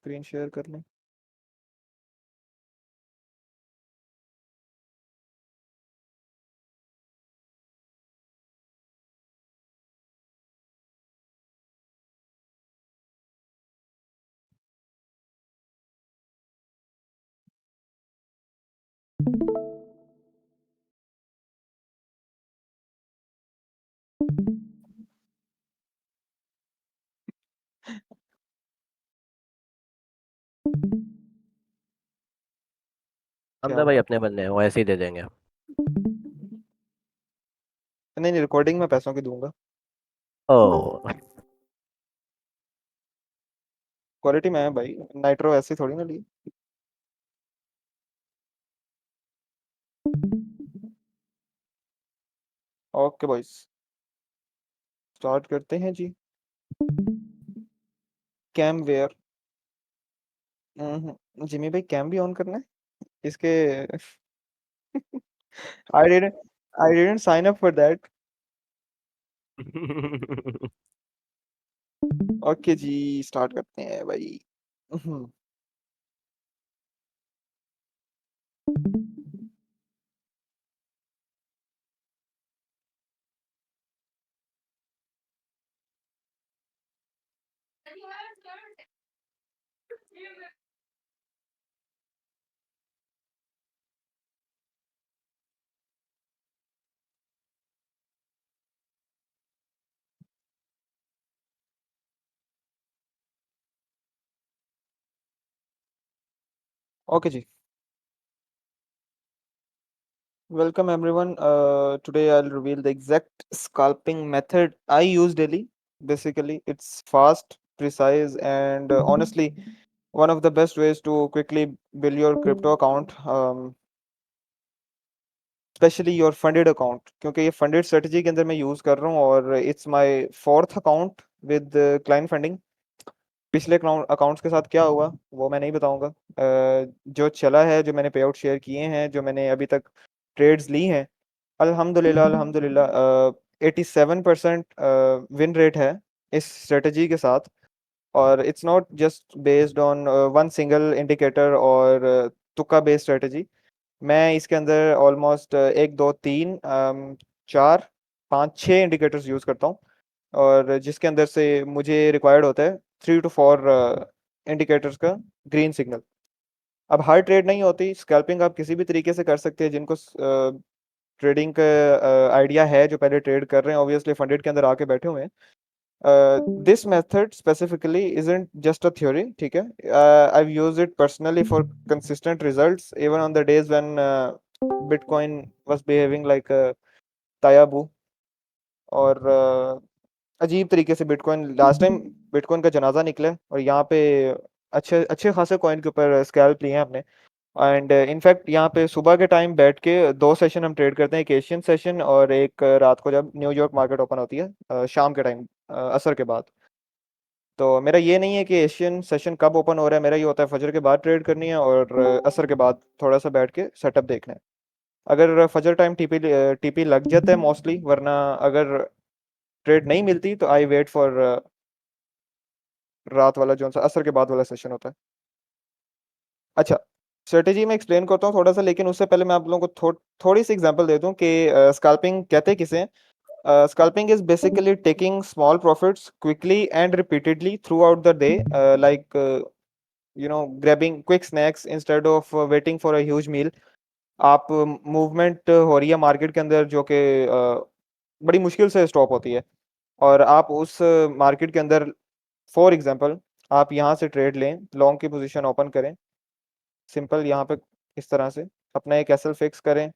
Screen share कर लें। क्या हमदा भाई बात अपने बंदे हैं, वो ऐसे ही दे देंगे। है। नहीं नहीं, रिकॉर्डिंग में पैसों की दूंगा। ओ। क्वालिटी में है भाई, नाइट्रो ऐसी थोड़ी ना ली। ओके बॉयज, स्टार्ट करते हैं जी। Cam where. जिमी भाई कैम भी ऑन करना है इसके। I didn't sign up for that. Okay जी, स्टार्ट करते हैं भाई। ओके जी, welcome everyone. Today I'll reveal the exact scalping method I use daily. Basically, it's fast, precise, and honestly, one of the best ways to quickly build your crypto account, specially your funded account, क्योंकि ये funded strategy के अंदर मैं use कर रहा हूँ और it's my fourth account with client funding. पिछले अकाउंट्स के साथ क्या हुआ वो मैं नहीं बताऊंगा। जो चला है, जो मैंने पे आउट शेयर किए हैं, जो मैंने अभी तक ट्रेड्स ली हैं, अल्हम्दुलिल्लाह अल्हम्दुलिल्लाह 87% विन रेट है इस स्ट्रेटजी के साथ। और it's not just based on one single indicator और तुक्का बेस्ड स्ट्रेटजी। मैं इसके अंदर ऑलमोस्ट एक दो तीन चार पाँच छः इंडिकेटर्स यूज़ करता हूँ, और जिसके अंदर से मुझे रिक्वायर्ड होता है 3 to 4 इंडिकेटर्स का ग्रीन सिग्नल। अब हर ट्रेड नहीं होती, स्कैल्पिंग आप किसी भी तरीके से कर सकते हैं। जिनको ट्रेडिंग का आइडिया है, जो पहले ट्रेड कर रहे हैं, ऑब्वियसली फंडेड के अंदर आके बैठे हुए हैं, this method specifically isn't just a theory, ठीक है। I've used it personally for consistent results even on the days when Bitcoin was behaving like a तायाबू। और अजीब तरीके से बिटकॉइन, लास्ट टाइम बिटकॉइन का जनाजा निकला है और यहाँ पे अच्छे अच्छे खासे कॉइन के ऊपर स्कैल्प लिए हैं हमने। एंड इनफैक्ट यहाँ पे सुबह के टाइम बैठ के दो सेशन हम ट्रेड करते हैं, एक एशियन सेशन और एक रात को जब न्यूयॉर्क मार्केट ओपन होती है, शाम के टाइम, असर के बाद। तो मेरा ये नहीं है कि एशियन सेशन कब ओपन हो रहा है, मेरा ये होता है फजर के बाद ट्रेड करनी है और असर के बाद थोड़ा सा बैठ के सेटअप देखना है। अगर फजर टाइम टीपी टीपी लग जाता है मोस्टली, वरना अगर ट्रेड नहीं मिलती तो आई वेट फॉर रात वाला जो सा असर के बाद वाला सेशन होता है। अच्छा, स्ट्रेटेजी में एक्सप्लेन करता हूँ थोड़ा सा, लेकिन उससे पहले मैं आप लोगों को थोड़ी सी एग्जांपल दे दूं कि स्कैल्पिंग कहते किसे हैं। Scalping is basically taking small profits quickly and repeatedly throughout the day, like grabbing quick snacks instead of waiting for a huge meal. आप मूवमेंट हो रही है मार्केट के अंदर जो कि बड़ी मुश्किल से स्टॉप होती है, और आप उस मार्केट के अंदर, फॉर एग्जांपल, आप यहाँ से ट्रेड लें, लॉन्ग की पोजीशन ओपन करें, सिंपल यहाँ पे इस तरह से अपना एक एसएल फिक्स करें,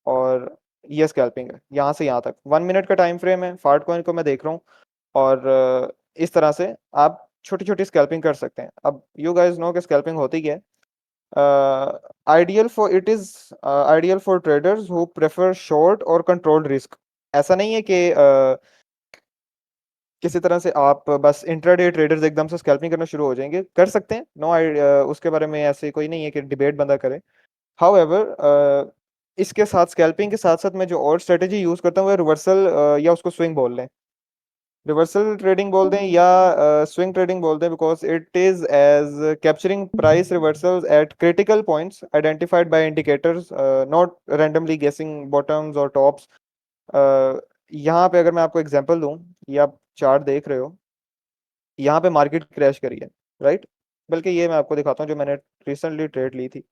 और ये स्कैल्पिंग है यहाँ से यहाँ तक। 1 मिनट का टाइम फ्रेम है, फार्ट कॉइन को मैं देख रहा हूँ, और इस तरह से आप छोटी छोटी स्कैल्पिंग कर सकते हैं। अब यू गाइस नो कि स्कैल्पिंग होती क्या है। Ideal for traders who prefer short और कंट्रोल्ड रिस्क। ऐसा नहीं है कि किसी तरह से आप बस इंट्राडे ट्रेडर्स एकदम से स्कैल्पिंग करना शुरू हो जाएंगे, कर सकते हैं, नो उसके बारे में ऐसे कोई नहीं है कि डिबेट बंदा करे। हाउएवर, इसके साथ स्कैल्पिंग के साथ साथ मैं जो और स्ट्रेटेजी यूज करता हूँ वो रिवर्सल, या उसको स्विंग बोल लें। रिवर्सल ट्रेडिंग बोल दें या स्विंग ट्रेडिंग बोल दें, because it is as capturing price reversals at critical points identified by indicators, not randomly guessing bottoms और टॉप्स। यहाँ पे अगर मैं आपको एग्जांपल दूं, ये आप चार्ट देख रहे हो, यहाँ पे मार्केट क्रैश करी है, राइट? बल्कि ये मैं आपको दिखाता हूँ जो मैंने रिसेंटली ट्रेड ली थी।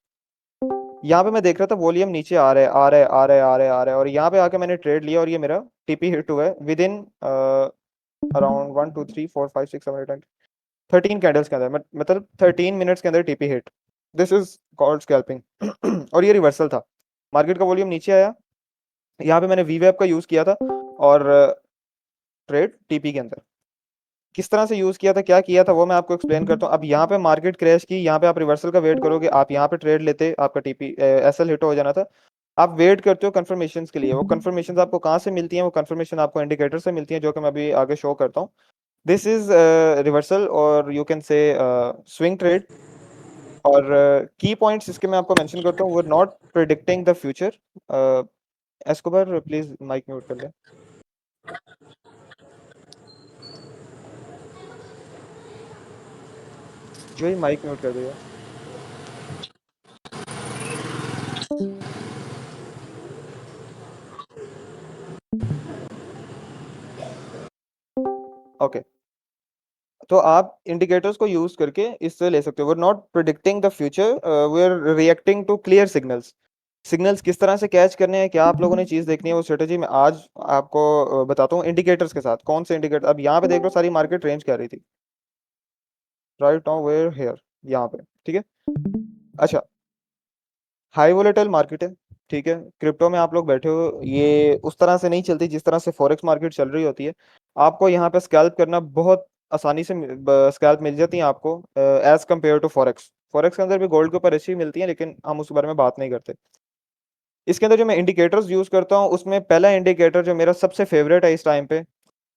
यहाँ पे मैं देख रहा था वॉल्यूम नीचे आ रहा है, आ रहा है, आ रहा है, आ रहा है, आ रहा है, और यहाँ पे आके मैंने ट्रेड लिया और ये मेरा टीपी हिट हुआ है विद इन अराउंड 1 2 3 4 5 6 7 8 9 13 कैंडल्स के अंदर, मतलब 13 मिनट्स के अंदर TP hit. This is called scalping. और ये रिवर्सल था, मार्केट का वॉल्यूम नीचे आया, यहाँ पे मैंने वीवेब का यूज किया था और ट्रेड टीपी के अंदर किस तरह से यूज किया था, क्या किया था, वो मैं आपको एक्सप्लेन करता हूँ। अब यहाँ पे मार्केट क्रैश की, यहाँ पे आप रिवर्सल का वेट करोगे, आप यहाँ पे ट्रेड लेते, आपका टीपी एसएल हिट हो जाना था। आप वेट करते हो कंफर्मेशन के लिए, वो कंफर्मेशन आपको कहाँ से मिलती हैं? वो कंफर्मेशन आपको इंडिकेटर से मिलती हैं, जो कि मैं अभी आगे शो करता हूँ। दिस इज रिवर्सल और you can say swing trade. और की पॉइंट्स इसके मैं आपको मेंशन करता हूँ, वो not predicting the future. Escobar please mic mute कर ले। जो ही माइक म्यूट कर दिया। ओके, तो आप इंडिकेटर्स को यूज करके इससे ले सकते हो। We are not predicting the future, we are reacting to clear signals. Signals किस तरह से कैच करने हैं, क्या आप लोगों ने चीज देखनी है, वो स्ट्रेटेजी मैं आज आपको बताता हूँ इंडिकेटर्स के साथ। कौन से इंडिकेटर? अब यहाँ पे देख लो सारी मार्केट रेंज कर रही थी, राइट नाउ वेयर हेयर, यहाँ पे, ठीक है। अच्छा, हाई वोलेटाइल मार्केट है, ठीक है। क्रिप्टो में आप लोग बैठे हो, ये उस तरह से नहीं चलती जिस तरह से फॉरेक्स मार्केट चल रही होती है। आपको यहाँ पे स्कैल्प करना बहुत आसानी से स्कैल्प मिल जाती है आपको, as compare to forex. Forex के अंदर भी गोल्ड के ऊपर अच्छी मिलती है, लेकिन हम उस बारे में बात नहीं करते। इसके अंदर जो मैं इंडिकेटर्स यूज करता हूँ, उसमें पहला इंडिकेटर जो मेरा सबसे फेवरेट है इस टाइम पे,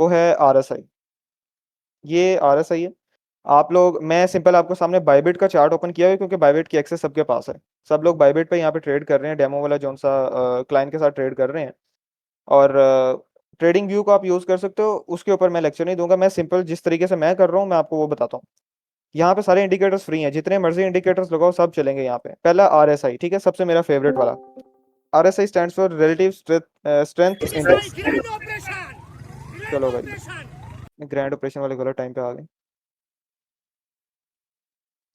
वो है आरएसआई। ये आरएसआई है। आप लोग, मैं सिंपल आपको सामने बाइबिट का चार्ट ओपन किया है, क्योंकि बाइबिट की एक्सेस सबके पास है। सब लोग बाइबिट पे यहाँ पे ट्रेड कर रहे हैं, डेमो वाला जो सा क्लाइंट के साथ ट्रेड कर रहे हैं। और ट्रेडिंग व्यू को आप यूज कर सकते हो, उसके ऊपर मैं लेक्चर नहीं दूंगा। मैं सिंपल जिस तरीके से मैं कर रहा हूँ मैं आपको वो बताता हूँ। यहाँ पे सारे इंडिकेटर्स फ्री हैं, जितने मर्जी इंडिकेटर्स लगाओ सब चलेंगे यहाँ पे। पहला आरएसआई, ठीक है, सबसे मेरा फेवरेट वाला। RSI stands for relative strength index. चलो भाई, ग्रैंड ऑपरेशन वाले गलत टाइम पे आ गए।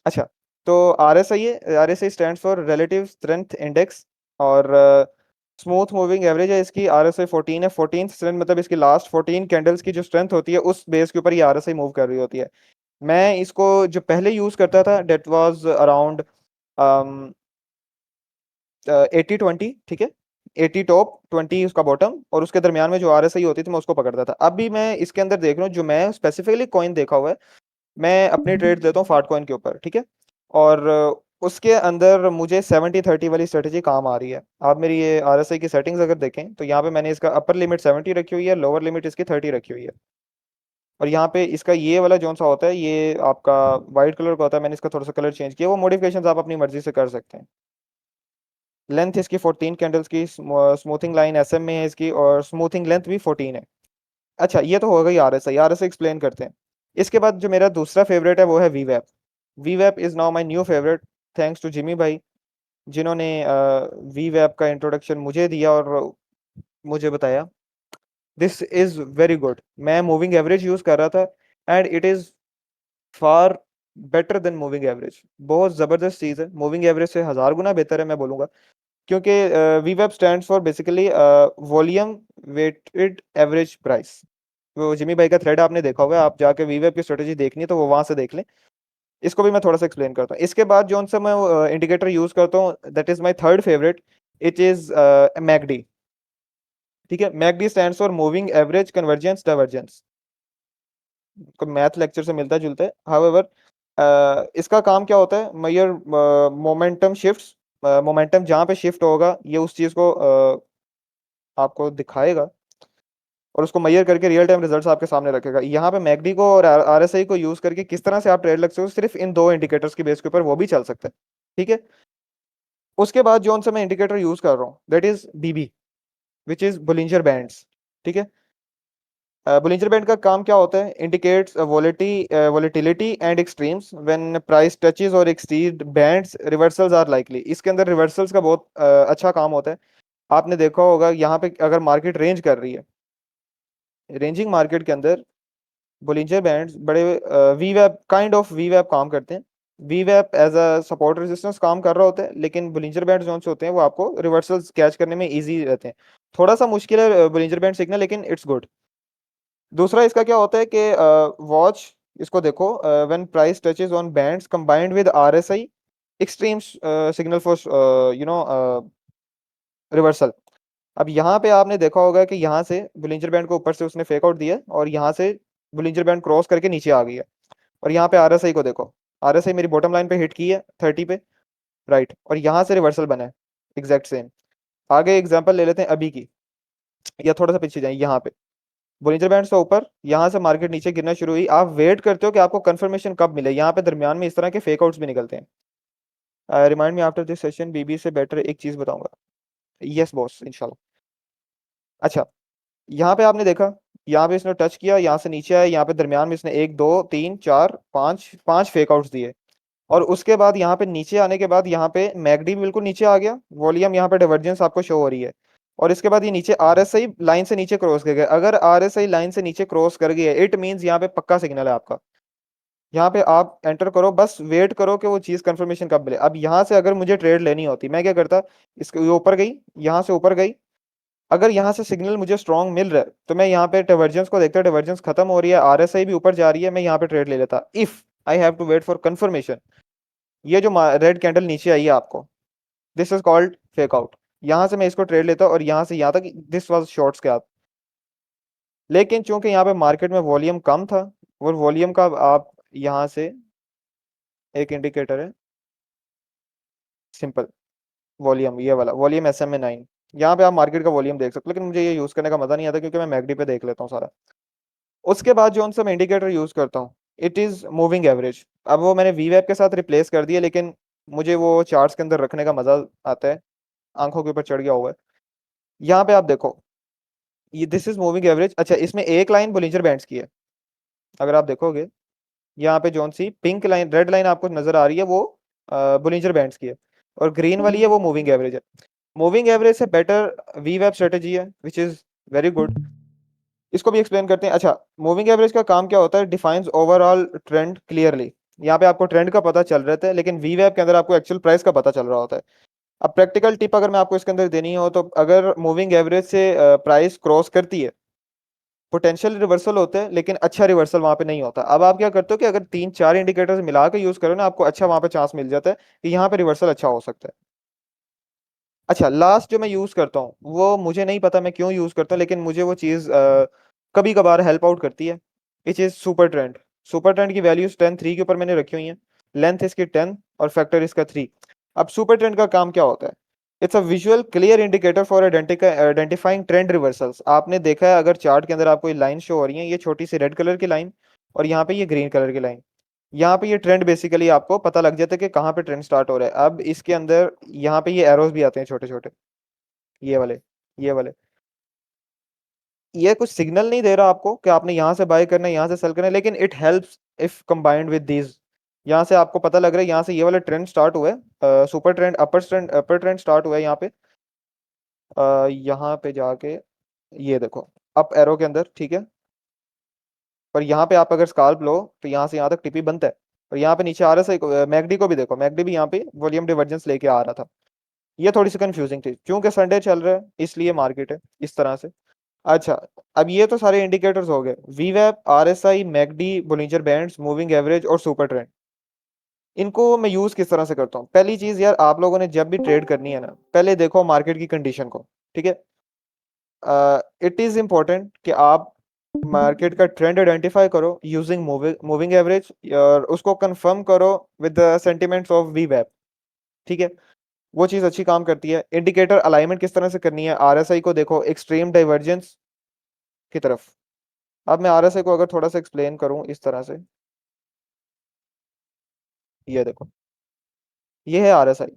अच्छा, तो आरएसआई है, RSI stands for relative strength index. और स्मूथ मूविंग एवरेज है इसकी, आरएसआई 14 है। 14th स्ट्रेंथ मतलब इसकी लास्ट 14 कैंडल्स की जो स्ट्रेंथ होती है, उस बेस के ऊपर ये आरएसआई मूव कर रही होती है। मैं इसको जो पहले यूज करता था, डेट वाज अराउंड 80-20, ठीक है। 80 टॉप, 20 उसका बॉटम, और उसके दरमियान में जो आरएसआई होती थी मैं उसको पकड़ता था। अभी मैं इसके अंदर देख रहा हूँ, जो मैं स्पेसिफिकली कॉइन देखा हुआ है, मैं अपनी ट्रेड लेता हूँ फाट कॉइन के ऊपर, ठीक है। और उसके अंदर मुझे 70-30 वाली स्ट्रेटेजी काम आ रही है। आप मेरी ये आरएसआई की सेटिंग्स अगर देखें, तो यहाँ पे मैंने इसका अपर लिमिट 70 रखी हुई है, लोअर लिमिट इसकी 30 रखी हुई है। और यहाँ पे इसका ये वाला जो सा होता है, ये आपका व्हाइट कलर का होता है, मैंने इसका थोड़ा सा कलर चेंज किया। वो मॉडिफिकेशन आप अपनी मर्जी से कर सकते हैं। लेंथ इसकी 14 कैंडल्स की, स्मूथिंग लाइन एसएम में है इसकी, और स्मूथिंग लेंथ भी 14 है। अच्छा, ये तो हो गई आरएसआई। आरएसआई एक्सप्लेन करते हैं। इसके बाद जो मेरा दूसरा फेवरेट है वो है वीवैप। वीवैप is now my new favourite, thanks to Jimmy भाई, जिन्होंने वीवैप का इंट्रोडक्शन मुझे दिया और मुझे बताया दिस इज वेरी गुड। मैं मूविंग एवरेज यूज कर रहा था, and it is far better than moving average. बहुत जबरदस्त चीज है, मूविंग एवरेज से 1000 गुना बेहतर है मैं बोलूंगा। क्योंकि वीवेब stands for basically volume weighted average price. वो जिमी भाई का थ्रेड आपने देखा होगा, आप जाके वीवेब की स्ट्रेटेजी देखनी है तो वो वहां से देख लें। इसको भी मैं थोड़ा सा एक्सप्लेन करता हूँ। इसके बाद जो सा मैं इंडिकेटर यूज करता हूँ, that is my third favourite, it is McD, ठीक है। McD stands for moving average convergence divergence. को मैथ लेक्चर से मिलता जुलता है, हाउएवर इसका काम क्या होता है? मैयर मोमेंटम शिफ्ट्स, मोमेंटम जहाँ पे शिफ्ट होगा ये उस चीज को आपको दिखाएगा, और उसको मैयर करके रियल टाइम रिजल्ट्स आपके सामने रखेगा। यहाँ पे मैकडी को और आरएसआई को यूज करके किस तरह से आप ट्रेड लग सकते हो, सिर्फ इन दो इंडिकेटर्स की बेस के ऊपर वो भी चल सकता है, ठीक है। उसके बाद जो सा मैं इंडिकेटर यूज कर रहा हूँ, that is BB, which is Bollinger bands, ठीक है। बोलिंजर बैंड का काम क्या होता है? Indicates volatility and extremes when price touches और exceed bands, reversals are likely. इसके अंदर रिवर्सल्स का बहुत अच्छा काम होता है। आपने देखा होगा यहाँ पे अगर मार्केट रेंज कर रही है, रेंजिंग मार्केट के अंदर बोलिंजर बैंड्स बड़े we web kind of we web काम करते हैं। We web as a support resistance काम कर रहा होता है, लेकिन बोलिंजर बैंड जो होते हैं वो आपको रिवर्सल्स कैच करने में इजी रहते हैं। थोड़ा सा मुश्किल है बोलिंजर बैंड सीखना, लेकिन इट्स गुड। दूसरा इसका क्या होता है कि वॉच, इसको देखो, when price touches on bands combined with RSI extreme signal for reversal. अब यहाँ पे आपने देखा होगा कि यहाँ से बुलिंजर बैंड को ऊपर से उसने फेक आउट दिया और यहाँ से बुलिंजर बैंड क्रॉस करके नीचे आ गई है। और यहाँ पे आरएसआई को देखो, आरएसआई मेरी बॉटम लाइन पे हिट की है 30 पे, राइट, और यहाँ से रिवर्सल बना है एग्जैक्ट सेम। आगे एग्जांपल ले लेते हैं अभी की, या थोड़ा सा पीछे जाए। यहाँ पे बोलिंजर बैंड से ऊपर, यहाँ से मार्केट नीचे गिरना शुरू हुई। आप वेट करते हो कि आपको कंफर्मेशन कब मिले। यहाँ पे दरमियान में इस तरह के फेक आउट्स भी निकलते हैं। Remind me after this session BB से बेटर एक चीज बताऊंगा। यस बॉस, इंशाल्लाह। अच्छा, यहाँ पे आपने देखा, यहाँ पे इसने टच किया, यहाँ से नीचे आया, यहाँ पे दरमियान में इसने एक दो तीन चार पांच पांच फेक आउट्स दिए। और उसके बाद यहाँ पे नीचे आने के बाद यहाँ पे मैकडी भी बिल्कुल नीचे आ गया, वॉल्यूम यहाँ पे डाइवर्जेंस आपको शो हो रही है। और इसके बाद ये नीचे आरएसआई लाइन से नीचे क्रॉस कर गया। अगर आरएसआई लाइन से नीचे क्रॉस कर गया, इट मींस यहाँ पे पक्का सिग्नल है आपका। यहाँ पे आप एंटर करो, बस वेट करो कि वो चीज कंफर्मेशन कब मिले। अब यहाँ से अगर मुझे ट्रेड लेनी होती, मैं क्या करता, इसके ये ऊपर गई, यहाँ से ऊपर गई, अगर यहाँ से सिग्नल मुझे स्ट्रॉन्ग मिल रहा है तो मैं यहाँ पे डाइवर्जेंस को देखता, डाइवर्जेंस खत्म हो रही है, आरएसआई भी ऊपर जा रही है, मैं यहाँ पे ट्रेड ले लेता। If I have to wait for confirmation. ये जो रेड कैंडल नीचे आई है आपको, this is called fake out. यहाँ से मैं इसको ट्रेड लेता और यहाँ से यहाँ तक दिस वाज शॉर्ट्स के आप। लेकिन चूंकि यहाँ पे मार्केट में वॉल्यूम कम था, और वॉल्यूम का आप यहाँ से एक इंडिकेटर है सिंपल, वॉल्यूम, ये वाला वॉल्यूम SMA9। यहाँ पे आप मार्केट का वॉल्यूम देख सकते हो, लेकिन मुझे ये यूज करने का मजा नहीं आता क्योंकि मैं मैकडी पे देख लेता हूँ सारा। उसके बाद जो सा मैं इंडिकेटर यूज करता हूँ, इट इज मूविंग एवरेज। अब वो मैंने वी वेब के साथ रिप्लेस कर दिया, लेकिन मुझे वो चार्ट्स के अंदर रखने का मजा आता है, आंखों के ऊपर चढ़ गया हुआ है। यहाँ पे आप देखो, ये दिस इज मूविंग एवरेज। अच्छा, इसमें एक लाइन बोलिंजर बैंड्स की है, अगर आप देखोगे यहाँ पे जौन सी पिंक लाइन, रेड लाइन आपको नजर आ रही है, वो बोलिंजर बैंड्स की है, और ग्रीन वाली है वो मूविंग एवरेज है। मूविंग एवरेज से बेटर वी वेब स्ट्रेटेजी है, विच इज वेरी गुड। इसको भी एक्सप्लेन करते हैं। अच्छा, मूविंग एवरेज का काम क्या होता है? Defines overall trend clearly. यहाँ पे आपको ट्रेंड का पता चल रहा है, लेकिन वी वेब के अंदर आपको एक्चुअल प्राइस का पता चल रहा होता है। अब प्रैक्टिकल टिप अगर मैं आपको इसके अंदर देनी हो, तो अगर मूविंग एवरेज से प्राइस क्रॉस करती है, पोटेंशियल रिवर्सल होता है, लेकिन अच्छा रिवर्सल वहां पे नहीं होता। अब आप क्या करते हो कि अगर तीन चार इंडिकेटर्स मिला के यूज करो ना, आपको अच्छा वहां पे चांस मिल जाता है कि यहाँ पे रिवर्सल अच्छा हो सकता है। अच्छा, लास्ट जो मैं यूज करता हूँ, वो मुझे नहीं पता मैं क्यों यूज करता हूँ, लेकिन मुझे वो चीज कभी कभार हेल्प आउट करती है। It is super trend. Super trend की वैल्यूज 10 3 के ऊपर मैंने रखी हुई है। लेंथ इसकी 10 और फैक्टर इसका 3। अब सुपर ट्रेंड का काम क्या होता है? It's a visual clear indicator for identifying trend reversals. आपने देखा है अगर चार्ट के अंदर आपको ये लाइन शो हो रही है, ये छोटी सी रेड कलर की लाइन, और यहाँ पे ये ग्रीन कलर की लाइन, यहाँ पे ये ट्रेंड बेसिकली आपको पता लग जाता है कि कहाँ पे ट्रेंड स्टार्ट हो रहा है। अब इसके अंदर यहाँ पे ये एरोज भी आते हैं छोटे छोटे, ये वाले, ये वाले। ये कुछ सिग्नल नहीं दे रहा आपको कि आपने यहाँ से बाय करना है, यहाँ से सेल करना है, लेकिन it helps if combined with these. यहाँ से आपको पता लग रहा है, यहाँ से ये वाला ट्रेंड स्टार्ट हुआ है, सुपर ट्रेंड, अपर ट्रेंड स्टार्ट हुआ है यहाँ पे। यहाँ पे जाके ये देखो, अप एरो के अंदर, ठीक है। और यहाँ पे आप अगर स्काल्प लो तो यहाँ से यहाँ तक टिपी बनता है। और यहाँ पे नीचे RSI को, मैकडी को भी देखो, मैकडी भी यहाँ पे वॉल्यूम डिवर्जेंस लेके आ रहा था। ये थोड़ी सी कंफ्यूजिंग थी, क्योंकि संडे चल रहा है इसलिए मार्केट है इस तरह से। अच्छा, अब ये तो सारे इंडिकेटर्स हो गए, वीवेप, RSI, McD, Bollinger bands, moving average और सुपर ट्रेंड। इनको मैं यूज किस तरह से करता हूँ? पहली चीज यार, आप लोगों ने जब भी ट्रेड करनी है ना, पहले देखो मार्केट की कंडीशन को, ठीक है। इट इज इंपॉर्टेंट कि आप मार्केट का ट्रेंड आइडेंटिफाई करो यूजिंग मूविंग एवरेज, और उसको कंफर्म करो विद द सेंटिमेंट्स ऑफ वीवेप, ठीक है। वो चीज अच्छी काम करती है। इंडिकेटर अलाइनमेंट किस तरह से करनी है? RSI को देखो एक्सट्रीम डाइवर्जेंस की तरफ। अब मैं RSI को अगर थोड़ा सा एक्सप्लेन करूं इस तरह से, ये देखो, ये है RSI।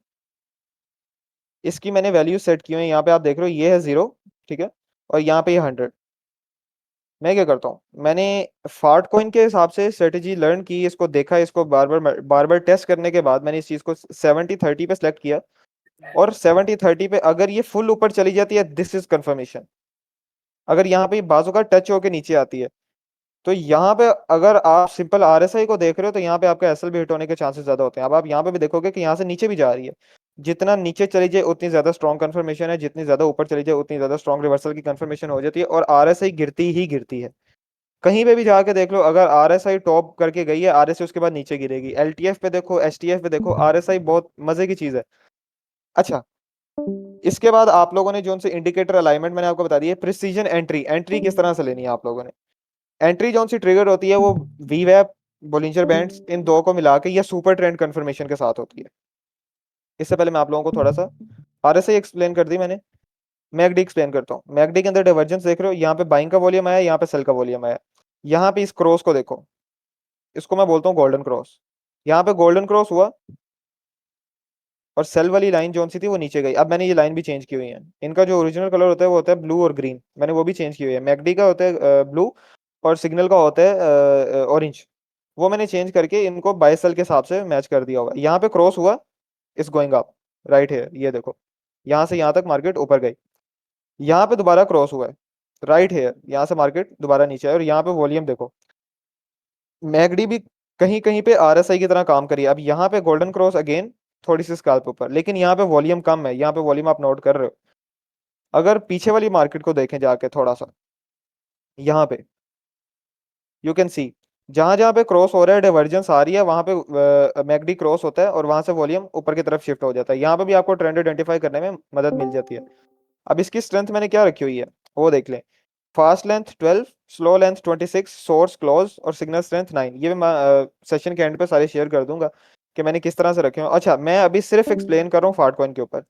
इसकी मैंने वैल्यू सेट की हुई है, यहाँ पे आप देख रहे हो, ये है 0, ठीक है, और यहाँ पे ये 100। मैं क्या करता हूँ, मैंने फार्ट कॉइन के हिसाब से स्ट्रेटेजी लर्न की, इसको देखा, इसको बार बार टेस्ट करने के बाद मैंने इस चीज को 70-30 पे सिलेक्ट किया। और 70-30 पे अगर ये फुल ऊपर चली जाती है, दिस इज कंफर्मेशन। अगर यहाँ पे बाजू का टच होके नीचे आती है, तो यहाँ पे अगर आप सिंपल आरएसआई को देख रहे हो, तो यहाँ पे आपका एसएल भी हिट होने के चांसेस ज्यादा होते हैं। अब आप यहाँ पे भी देखोगे कि यहाँ से नीचे भी जा रही है। जितना नीचे चली जाए उतनी ज्यादा स्ट्रॉन्ग कंफर्मेशन है, जितनी ज्यादा ऊपर चली जाए उतनी ज्यादा स्ट्रॉन्ग रिवर्सल की कंफर्मेशन हो जाती है, और आरएसआई गिरती ही गिरती है। कहीं पे भी जाके देख लो, अगर आरएसआई टॉप करके गई है, आरएसआई उसके बाद नीचे गिरेगी। एलटीएफ पे देखो, एसटीएफ पे देखो, आरएसआई बहुत मजे की चीज है। अच्छा, इसके बाद आप लोगों ने जो उनसे इंडिकेटर अलाइनमेंट मैंने आपको बता दी है। प्रिसीजन एंट्री, एंट्री किस तरह से लेनी है आप लोगों ने। एंट्री जो सी ट्रिगर होती है वो वीवैप, बोलिंजर बैंड्स, इन दो को मिला के या सुपर ट्रेंड कंफर्मेशन के साथ होती है। इससे पहले मैं आप लोगों को थोड़ा सा आरएसआई एक्सप्लेन कर दी मैंने, मैकडी एक्सप्लेन करता हूँ। मैकडी के अंदर डाइवर्जेंस देख रहे हो, यहाँ पे बाइंग का वॉल्यूम आया, यहाँ पे सेल का वॉल्यूम आया। यहाँ पे इस क्रॉस को देखो, इसको मैं बोलता हूँ गोल्डन क्रॉस। यहाँ पे गोल्डन क्रॉस हुआ, और सेल वाली लाइन जो सी थी वो नीचे गई। अब मैंने ये लाइन भी चेंज की हुई है। इनका जो ओरिजिनल कलर होता है वो होता है ब्लू और ग्रीन, मैंने वो भी चेंज की हुई है। मैकडी का होता है ब्लू, और सिग्नल का होता है ऑरेंज। वो मैंने चेंज करके इनको बाय सेल के हिसाब से मैच कर दिया होगा। यहाँ पे क्रॉस हुआ, इस गोइंग अप राइट है, ये देखो, यहाँ से यहाँ तक मार्केट ऊपर गई। यहाँ पे दोबारा क्रॉस हुआ है, राइट है, यहाँ से मार्केट दोबारा नीचे है। और यहाँ पे वॉल्यूम देखो, मैकडी भी कहीं कहीं पे आरएसआई की तरह काम करी है। अब यहाँ पे गोल्डन क्रॉस अगेन, थोड़ी सी स्कैल्प ऊपर, लेकिन यहाँ पे वॉल्यूम कम है। यहाँ पे वॉल्यूम आप नोट कर रहे हो। अगर पीछे वाली मार्केट को देखें जाके थोड़ा सा, यहाँ पे यू कैन सी, जहां जहां पे क्रॉस हो रहा है, डाइवर्जेंस आ रही है, वहां पे मैकडी क्रॉस होता है, और वहां से वॉल्यूम ऊपर की तरफ शिफ्ट हो जाता है। यहाँ पे भी आपको ट्रेंड आइडेंटिफाई करने में मदद मिल जाती है। अब इसकी स्ट्रेंथ मैंने क्या रखी हुई है वो देख लें। Fast length 12, slow length 26, source close, और सिग्नल स्ट्रेंथ 9। ये मैं सेशन के एंड पे सारे शेयर कर दूंगा कि मैंने किस तरह से रखे हो। अच्छा, मैं अभी सिर्फ एक्सप्लेन कर रहा हूँ फार्ट कॉइन के ऊपर।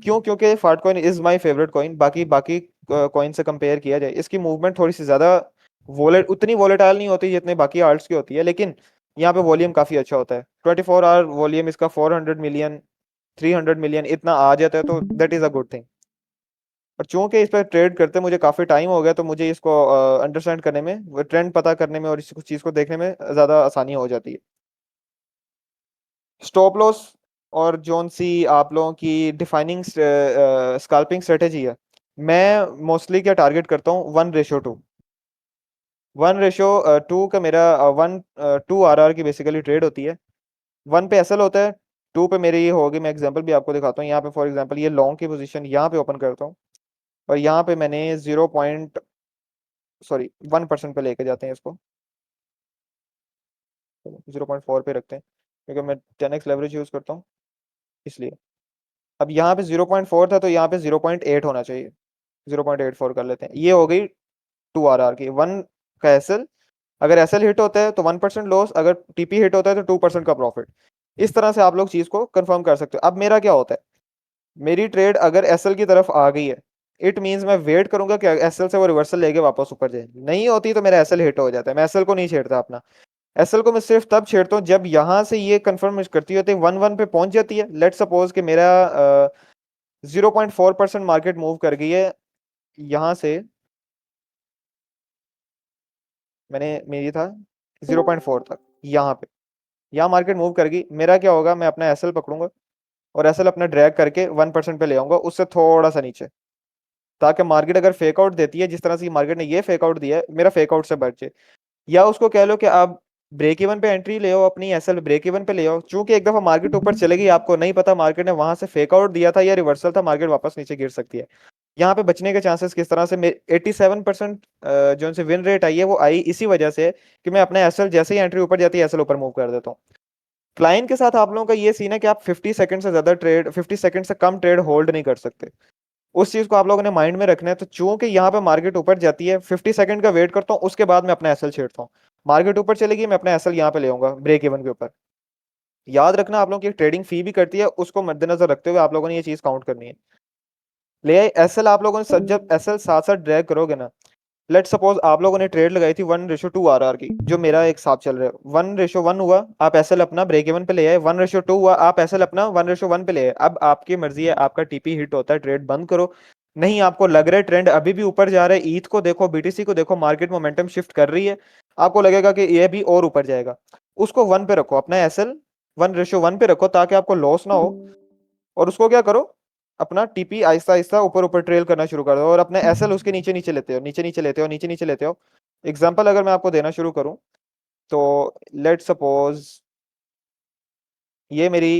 क्यों? क्योंकि fart coin is my favourite coin. बाकी बाकी कॉइन से कंपेयर किया जाए, इसकी मूवमेंट थोड़ी सी ज्यादा उतनी वोलेटाइल नहीं होती जितने बाकी आर्ट्स की होती है, लेकिन यहाँ पे वॉल्यूम काफी अच्छा होता है। 24 आवर वॉल्यूम इसका 400 मिलियन, 300 मिलियन इतना आ जाता है, तो that is a good thing. और चूंकि इस पर ट्रेड करते मुझे काफी टाइम हो गया, तो मुझे इसको अंडरस्टैंड करने में, ट्रेंड पता करने में, और इस चीज को देखने में ज्यादा आसानी हो जाती है। स्टॉप लॉस और जोन सी आप लोगों की डिफाइनिंग स्कैल्पिंग स्ट्रेटेजी है। मैं मोस्टली क्या टारगेट करता हूँ, 1:2। 1:2 का मेरा 1:2 RR की बेसिकली ट्रेड होती है। 1 पे एसएल होता है, 2 पे मेरी ये होगी। मैं एग्जांपल भी आपको दिखाता हूँ। यहाँ पे फॉर एग्जांपल ये लॉन्ग की पोजीशन यहाँ पे ओपन करता हूँ, और यहाँ पे मैंने 1% पे लेके जाते हैं इसको, 0.4 पे रखते हैं, क्योंकि मैं 10x लेवरेज यूज करता हूँ इसलिए। अब यहाँ पे 0.4 था, तो यहाँ पे 0.8 होना चाहिए। 0.84 कर लेते हैं। ये हो गई 2 RR की 1 का एसएल। अगर एसएल हिट होता है तो 1% लॉस, अगर टीपी हिट होता है तो 2% का प्रॉफिट। इस तरह से आप लोग चीज को कंफर्म कर सकते हो। अब मेरा क्या होता है, मेरी ट्रेड अगर एसएल की तरफ आ गई है, इट मींस मैं वेट करूंगा कि एसएल से वो रिवर्सल लेके वापस ऊपर जाए। नहीं होती तो मेरा एसएल हिट हो जाता है। मैं एसएल को नहीं छेड़ता अपना। एसएल को मैं सिर्फ तब छेड़ता हूँ जब यहां से ये कंफर्म करती होती है 1-1 पे पहुंच जाती है। लेट सपोज कि मेरा 0.4% मार्केट मूव कर गई है यहाँ से। मेरी था 0.4 तक, यहाँ पे, यहाँ मार्केट मूव कर गई। मेरा क्या होगा, मैं अपना एसएल पकड़ूंगा, और एसएल अपना ड्रैग करके 1% पे ले आऊंगा, उससे थोड़ा सा नीचे, ताकि मार्केट अगर फेक आउट देती है जिस तरह से मार्केट ने ये फेक आउट दिया है, मेरा फेक आउट से बचे। या उसको कह लो कि आप ब्रेक इवन पे एंट्री ले आओ, अपनी एसएल ब्रेक इवन पे ले आओ। चूंकि एक दफा मार्केट ऊपर चलेगी, आपको नहीं पता मार्केट ने वहां से फेक आउट दिया था या रिवर्सल था, मार्केट वापस नीचे गिर सकती है। यहाँ पे बचने के चांसेस किस तरह से, 87% जो से विन रेट आई है वो आई इसी वजह से कि मैं अपना एसएल जैसे ही एंट्री ऊपर जाती है एसएल ऊपर मूव कर देता हूँ। क्लाइंट के साथ आप लोगों का ये सीन है कि आप 50 सेकंड से ज्यादा ट्रेड, 50 सेकंड से कम ट्रेड होल्ड नहीं कर सकते। उस चीज को आप लोगों ने माइंड में रखना है। तो चूंकि यहाँ पे मार्केट ऊपर जाती है, 50 सेकंड का वेट करता हूँ, उसके बाद मैं अपना एसएल छेड़ता हूँ। मार्केट ऊपर चलेगी, मैं अपना एसएल यहाँ पे ले आऊंगा ब्रेक इवन के ऊपर। याद रखना, आप लोगों की ट्रेडिंग फी भी करती है, उसको मद्देनजर रखते हुए आप लोगों ने ये चीज काउंट करनी है। ले एसएल आप लोगों ने जब एसएल साथ साथ ड्रैग करोगे ना, लेट सपोज आप लोगों ने ट्रेड लगाई थी 1:2 RR की, जो मेरा एक साथ चल रहा है। 1:1 हुआ, आप एसएल अपना ब्रेक इवन पे ले आए। 1:2 हुआ, आप एसएल अपना 1:1 पे ले आए। अब आपकी मर्जी है, आपका टीपी हिट होता है ट्रेड बंद करो, नहीं, आपको लग रहा है ट्रेंड अभी भी ऊपर जा रहा है, ईथ को देखो, बीटीसी को देखो, मार्केट मोमेंटम शिफ्ट कर रही है, आपको लगेगा कि ये भी और ऊपर जाएगा, उसको 1 पे रखो, अपना एसएल 1:1 पे रखो ताकि आपको लॉस ना हो। और उसको क्या करो, अपना टीपी आहिस्ता आहिस्ता ऊपर ऊपर ट्रेल करना शुरू कर दो, और अपने एसएल उसके नीचे नीचे लेते हो, नीचे नीचे लेते हो, नीचे नीचे लेते हो। एग्जाम्पल अगर मैं आपको देना शुरू करूं, तो लेट सपोज ये मेरी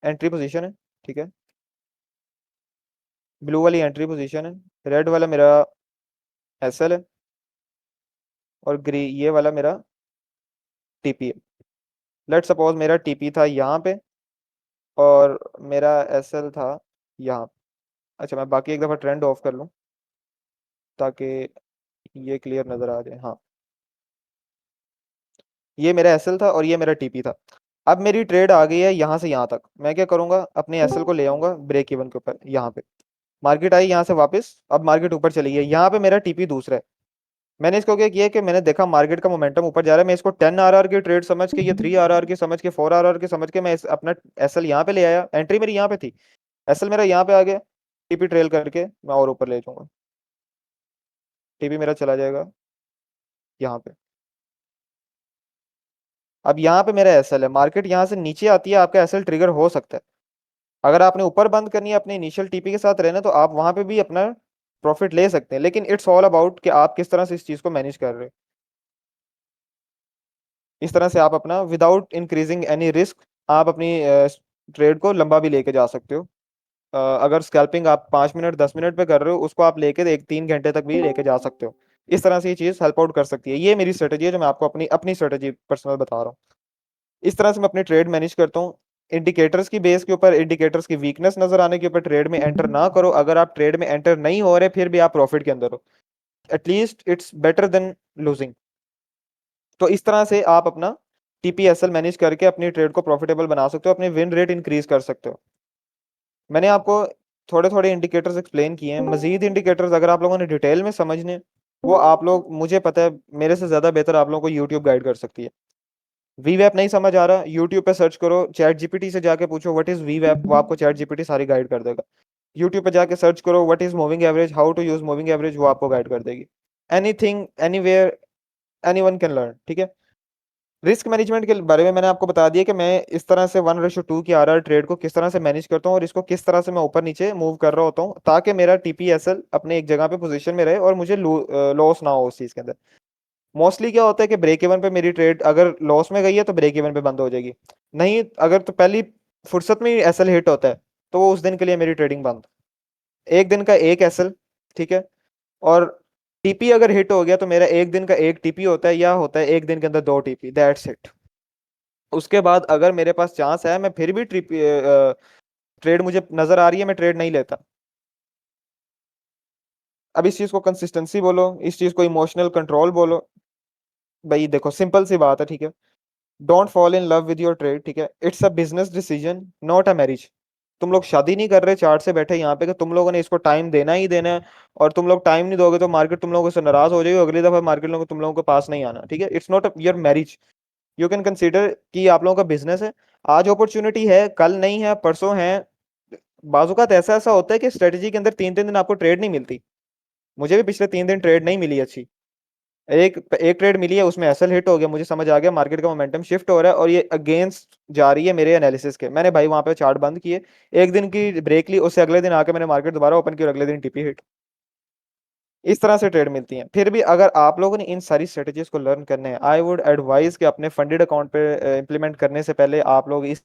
एंट्री पोजीशन है, ठीक है, ब्लू वाली एंट्री पोजीशन है, रेड वाला मेरा एसएल है, और ग्री ये वाला मेरा टीपी है। लेट सपोज मेरा टीपी था यहाँ पे, और मेरा एसएल था यहाँ। अच्छा, मैं बाकी एक दफ़ा ट्रेंड ऑफ कर लूँ ताकि ये क्लियर नज़र आ जाए। हाँ, ये मेरा एसएल था और ये मेरा टीपी था। अब मेरी ट्रेड आ गई है यहाँ से यहाँ तक, मैं क्या करूँगा, अपने एसएल को ले आऊँगा ब्रेक इवन के ऊपर, यहाँ पे मार्केट आई यहाँ से वापस, अब मार्केट ऊपर चली गई, यहाँ पे मेरा टीपी दूसरा है। मैंने इसको क्या किया कि मैंने देखा मार्केट का मोमेंटम ऊपर जा रहा है, मैं इसको 10 RR की ट्रेड समझ के, ये 3 RR की समझ के, 4 RR की समझ के, मैं अपना एसएल यहाँ पे ले आया, एंट्री मेरी यहाँ पे थी, एसएल मेरा यहाँ पे आ गया, टीपी ट्रेल करके मैं और ऊपर ले जाऊंगा, टीपी मेरा चला जाएगा यहाँ पे। अब यहाँ पे मेरा एसएल है, मार्केट यहाँ से नीचे आती है, आपका एसएल ट्रिगर हो सकता है। अगर आपने ऊपर बंद करनी है अपने इनिशियल टीपी के साथ रहना, तो आप वहां पे भी अपना प्रॉफिट ले सकते हैं, लेकिन इट्स ऑल अबाउट कि आप किस तरह से इस चीज को मैनेज कर रहे हो। इस तरह से आप अपना विदाउट इंक्रीजिंग एनी रिस्क, आप अपनी ट्रेड को लंबा भी लेके जा सकते हो। अगर स्कैल्पिंग आप 5 मिनट 10 मिनट पे कर रहे हो, उसको आप लेके 1-3 घंटे तक भी लेके जा सकते हो। इस तरह से ये चीज हेल्प आउट कर सकती है। ये मेरी स्ट्रेटेजी है जो मैं आपको अपनी अपनी स्ट्रेटेजी पर्सनल बता रहा हूँ। इस तरह से मैं अपनी ट्रेड मैनेज करता हूँ। इंडिकेटर्स की बेस के ऊपर, इंडिकेटर्स की वीकनेस नजर आने के ऊपर ट्रेड में एंटर ना करो। अगर आप ट्रेड में एंटर नहीं हो रहे फिर भी आप प्रॉफिट के अंदर हो, at least it's better than losing. तो इस तरह से आप अपना टीपीएसएल मैनेज करके अपनी ट्रेड को प्रॉफिटेबल बना सकते हो, अपनी विन रेट इंक्रीज कर सकते हो। मैंने आपको थोड़े थोड़े इंडिकेटर्स एक्सप्लेन किए हैं, मजीद इंडिकेटर्स अगर आप लोगों ने डिटेल में समझने, वो आप लोग, मुझे पता है मेरे से ज्यादा बेहतर आप लोगों को यूट्यूब गाइड कर सकती है। वी वैप नहीं समझ आ रहा, यूट्यूब पे सर्च करो, चैट जीपीटी से जाके पूछो व्हाट इज वी वैप, वो आपको चैट जीपीटी सारी गाइड कर देगा। यूट्यूब पे जाके सर्च करो what is moving average, how to use moving average, वो आपको गाइड कर देगी। Anything anywhere anyone can learn, ठीक है। रिस्क मैनेजमेंट के बारे में मैंने आपको बता दिया कि मैं इस तरह से 1:2 की आरआर ट्रेड को किस तरह से मैनेज करता हूँ, और इसको किस तरह से मैं ऊपर नीचे मूव कर रहा होता हूँ ताकि मेरा टीपीएसएल अपने एक जगह पे पोजीशन में रहे और मुझे लॉस ना हो उस चीज के अंदर। मोस्टली क्या होता है कि ब्रेक इवन पे मेरी ट्रेड अगर लॉस में गई है तो ब्रेक इवन पे बंद हो जाएगी, नहीं अगर तो पहली फुर्सत में एसएल हिट होता है तो वो उस दिन के लिए मेरी ट्रेडिंग बंद। एक दिन का एक एसएल, ठीक है। और टीपी अगर हिट हो गया तो मेरा एक दिन का एक टीपी होता है, या होता है एक दिन के अंदर 2 टीपी, दैट्स इट। उसके बाद अगर मेरे पास चांस है, मैं फिर भी ट्रेड मुझे नजर आ रही है, मैं ट्रेड नहीं लेता। अब इस चीज को कंसिस्टेंसी बोलो, इस चीज को इमोशनल कंट्रोल बोलो, भाई देखो सिंपल सी बात है, ठीक है। Don't fall in love with your trade, ठीक है, it's a business decision not a marriage. तुम लोग शादी नहीं कर रहे चार्ट से बैठे यहाँ पे कि तुम लोगों ने इसको टाइम देना ही देना है, और तुम लोग टाइम नहीं दोगे तो मार्केट तुम लोगों से नाराज हो जाएगी, अगली दफा मार्केट लोगों तुम लोगों के पास नहीं आना, ठीक है। It's not your marriage, you can consider कि आप लोगों का बिजनेस है। आज अपॉर्चुनिटी है, कल नहीं है, परसों है। बाजुकात ऐसा ऐसा होता है कि स्ट्रेटेजी के अंदर 3-3 दिन आपको ट्रेड नहीं मिलती। मुझे भी पिछले 3 दिन ट्रेड नहीं मिली अच्छी। एक एक ट्रेड मिली है, उसमें एसएल हिट हो गया, मुझे समझ आ गया मार्केट का मोमेंटम शिफ्ट हो रहा है और ये अगेंस्ट जा रही है मेरे एनालिसिस के, मैंने भाई वहां पे चार्ट बंद किए, एक दिन की ब्रेक ली, उससे अगले दिन आके मैंने मार्केट दोबारा ओपन किया और अगले दिन टीपी हिट। इस तरह से ट्रेड मिलती हैं। फिर भी अगर आप लोगों ने इन सारी स्ट्रेटेजीज को लर्न करने हैं, आई वुड एडवाइज कि अपने फंडेड अकाउंट पे इंप्लीमेंट करने से पहले आप लोग इस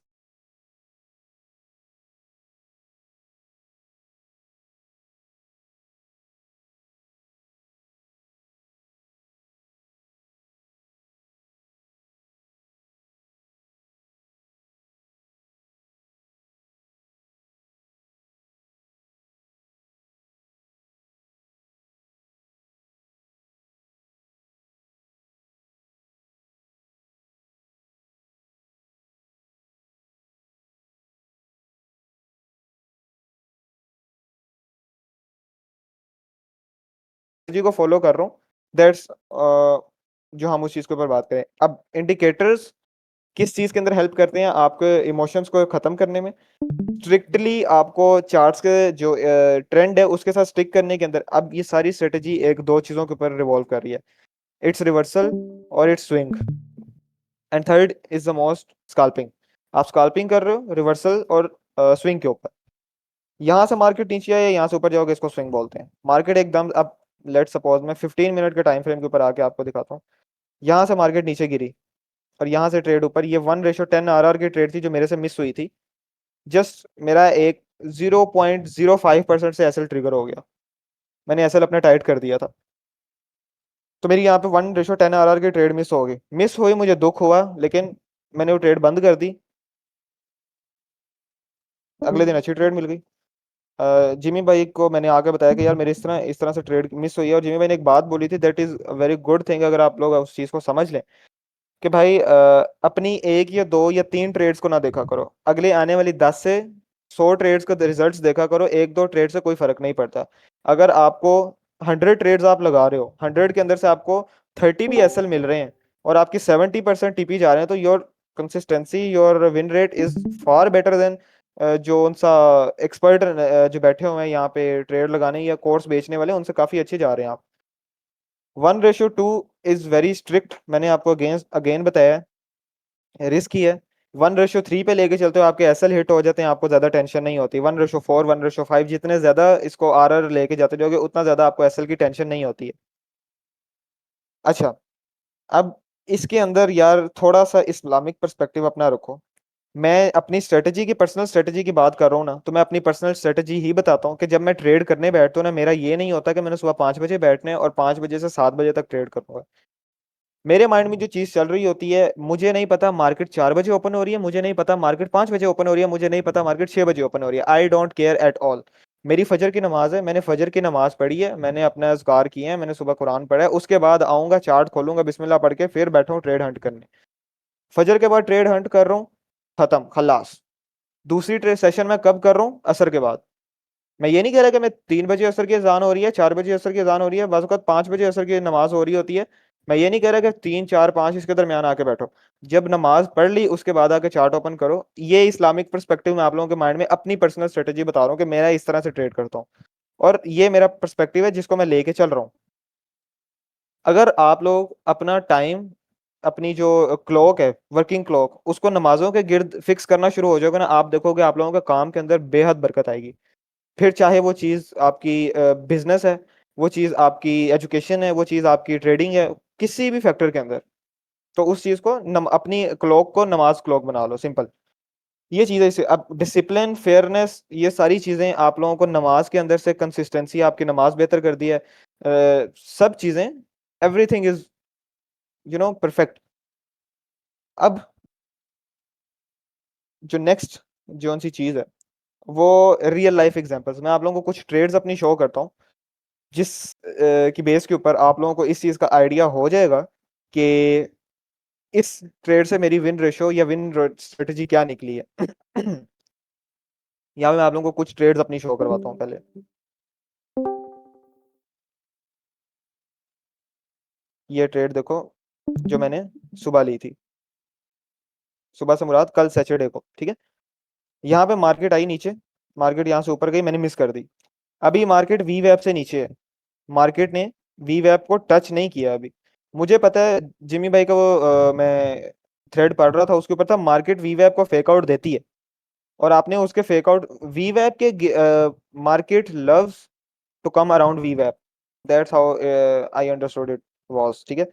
स्ट्रेटजी को फॉलो कर रहा हूँ, दैट्स जो हम उस चीज के ऊपर बात करें। अब इंडिकेटर्स किस चीज के अंदर हेल्प करते हैं? आपके इमोशंस को खत्म करने में, स्ट्रिक्टली आपको चार्ट्स के जो ट्रेंड है उसके साथ स्टिक करने के अंदर। अब ये सारी स्ट्रेटेजी एक दो चीजों के ऊपर रिवॉल्व कर रही है, इट्स रिवर्सल और it's swing, and third is the most scalping. आप स्कैल्पिंग कर रहे हो रिवर्सल और स्विंग के ऊपर। यहाँ से मार्केट नीचे आए या यहाँ से ऊपर जाओगे, इसको स्विंग बोलते हैं। मार्केट एकदम, अब लेट सपोज मैं 15 मिनट के टाइम फ्रेम के ऊपर आके आपको दिखाता हूँ। यहाँ से मार्केट नीचे गिरी और यहाँ से ट्रेड ऊपर, ये 1:10 RR की ट्रेड थी जो मेरे से मिस हुई थी। जस्ट मेरा एक 0.05% से एसएल ट्रिगर हो गया, मैंने एसएल अपना टाइट कर दिया था। तो मेरी यहाँ पे 1:10 RR की ट्रेड मिस हो गई, मिस हुई, मुझे दुख हुआ, लेकिन मैंने वो ट्रेड बंद कर दी। अगले दिन अच्छी ट्रेड मिल गई। जिमी भाई को मैंने आगे बताया कि यार मेरे इस तरह से ट्रेड मिस हुई है, और जिमी भाई ने एक बात बोली थी, that is very good thing, अगर आप लोग उस चीज को समझ लें कि भाई अपनी एक या दो या तीन ट्रेड्स को ना देखा करो, अगले आने वाली 10 से 100 ट्रेड्स का रिजल्ट्स देखा करो। एक दो ट्रेड से कोई फर्क नहीं पड़ता। अगर आपको 100 ट्रेड्स आप लगा रहे हो, 100 के अंदर से आपको 30 भी एसएल मिल रहे हैं और आपकी 70% टीपी जा रहे हैं, तो your consistency, your win rate is far better than जो उनसा एक्सपर्ट जो बैठे हुए हैं यहाँ पे ट्रेड लगाने या कोर्स बेचने वाले, उनसे काफी अच्छे जा रहे हैं आप। 1:2 इज वेरी स्ट्रिक्ट, मैंने आपको अगेंस्ट अगेन बताया है, रिस्क ही है। 1:3 पे लेके चलते हो, आपके एसएल हिट हो जाते हैं, आपको ज्यादा टेंशन नहीं होती। 1:4, 1:5, जितने ज्यादा इसको आरआर लेके जाते जाओगे उतना ज्यादा आपको एसएल की टेंशन नहीं होती है। अच्छा, अब इसके अंदर यार थोड़ा सा इस्लामिक पर्सपेक्टिव अपना रखो। मैं अपनी स्ट्रेटजी की, पर्सनल स्ट्रेटजी की बात कर रहा हूँ ना, तो मैं अपनी पर्सनल स्ट्रेटजी ही बताता हूँ कि जब मैं ट्रेड करने बैठता हूँ ना, मेरा ये नहीं होता कि मैंने सुबह 5 बजे बैठना है और 5 बजे से 7 बजे तक ट्रेड करूंगा। मेरे माइंड में जो चीज चल रही होती है, मुझे नहीं पता मार्केट 4 बजे ओपन हो रही है, मुझे नहीं पता मार्केट 5 बजे ओपन हो रही है, मुझे नहीं पता मार्केट 6 बजे ओपन हो रही है, I don't care at all. मेरी फजर की नमाज है, मैंने फजर की नमाज पढ़ी है, मैंने अपना अज़कार किए हैं, मैंने सुबह कुरान पढ़ा है, उसके बाद आऊंगा, चार्ट खोलूंगा, बिस्मिल्लाह पढ़ के फिर बैठा हूँ ट्रेड हंट करने। फजर के बाद ट्रेड हंट कर रहा हूँ, खत्म, खलास। दूसरी ट्रेड सेशन में कब कर रहा हूँ? असर के बाद। मैं ये नहीं कह रहा कि मैं 3 बजे असर की अजान हो रही है, 4 बजे असर की अजान हो रही है, बाज़ औक़ात 5 बजे असर की नमाज हो रही होती है। मैं ये नहीं कह रहा कि 3, 4, 5 इसके दरमियान आके बैठो। जब नमाज पढ़ ली उसके बाद आके चार्ट ओपन करो। ये इस्लामिक पर्सपेक्टिव में आप लोगों के माइंड में अपनी पर्सनल स्ट्रेटेजी बता रहा हूँ कि मेरा इस तरह से ट्रेड करता हूँ, और ये मेरा पर्सपेक्टिव है जिसको मैं लेके चल रहा हूँ। अगर आप लोग अपना टाइम, अपनी जो क्लॉक है, वर्किंग क्लॉक, उसको नमाजों के गिर्द फिक्स करना शुरू हो जाओगे ना, आप देखोगे आप लोगों के काम के अंदर बेहद बरकत आएगी। फिर चाहे वो चीज़ आपकी बिजनेस है, वो चीज़ आपकी एजुकेशन है, वो चीज़ आपकी ट्रेडिंग है, किसी भी फैक्टर के अंदर, तो उस चीज़ को अपनी क्लॉक को नमाज क्लॉक बना लो, सिंपल। ये चीज़ें इसे अब डिसिप्लिन, फेयरनेस, ये सारी चीज़ें आप लोगों को नमाज के अंदर से, कंसिस्टेंसी आपकी नमाज बेहतर कर दी है, सब चीज़ें, एवरीथिंग इज परफेक्ट। अब जो नेक्स्ट जो सी चीज़ है वो रियल लाइफ एग्जांपल्स, मैं आप लोगों को कुछ ट्रेड्स अपनी शो करता हूँ, जिस की बेस के ऊपर आप लोगों को इस चीज़ का आइडिया हो जाएगा कि इस ट्रेड से मेरी विन रेशो या विन स्ट्रेटजी क्या निकली है। यहाँ पे मैं आप लोगों को कुछ ट्रेड्स अपनी शो करवाता हूँ पहले। ये ट्रेड देखो जो मैंने सुबह ली थी, सुबह से मुराद कल सैटरडे को, ठीक है। यहाँ पे मार्केट आई नीचे, मार्केट यहाँ से ऊपर गई, मैंने मिस कर दी। अभी मार्केट वी वेब से नीचे है, मार्केट ने वी वेब को टच नहीं किया अभी। मुझे पता है जिमी भाई का वो मैं थ्रेड पढ़ रहा था, उसके ऊपर था मार्केट वी वेब को फेक आउट देती है, और आपने उसके फेक आउट वी वेब के market loves to come around वी वेब, that's how I understood it was, ठीक है।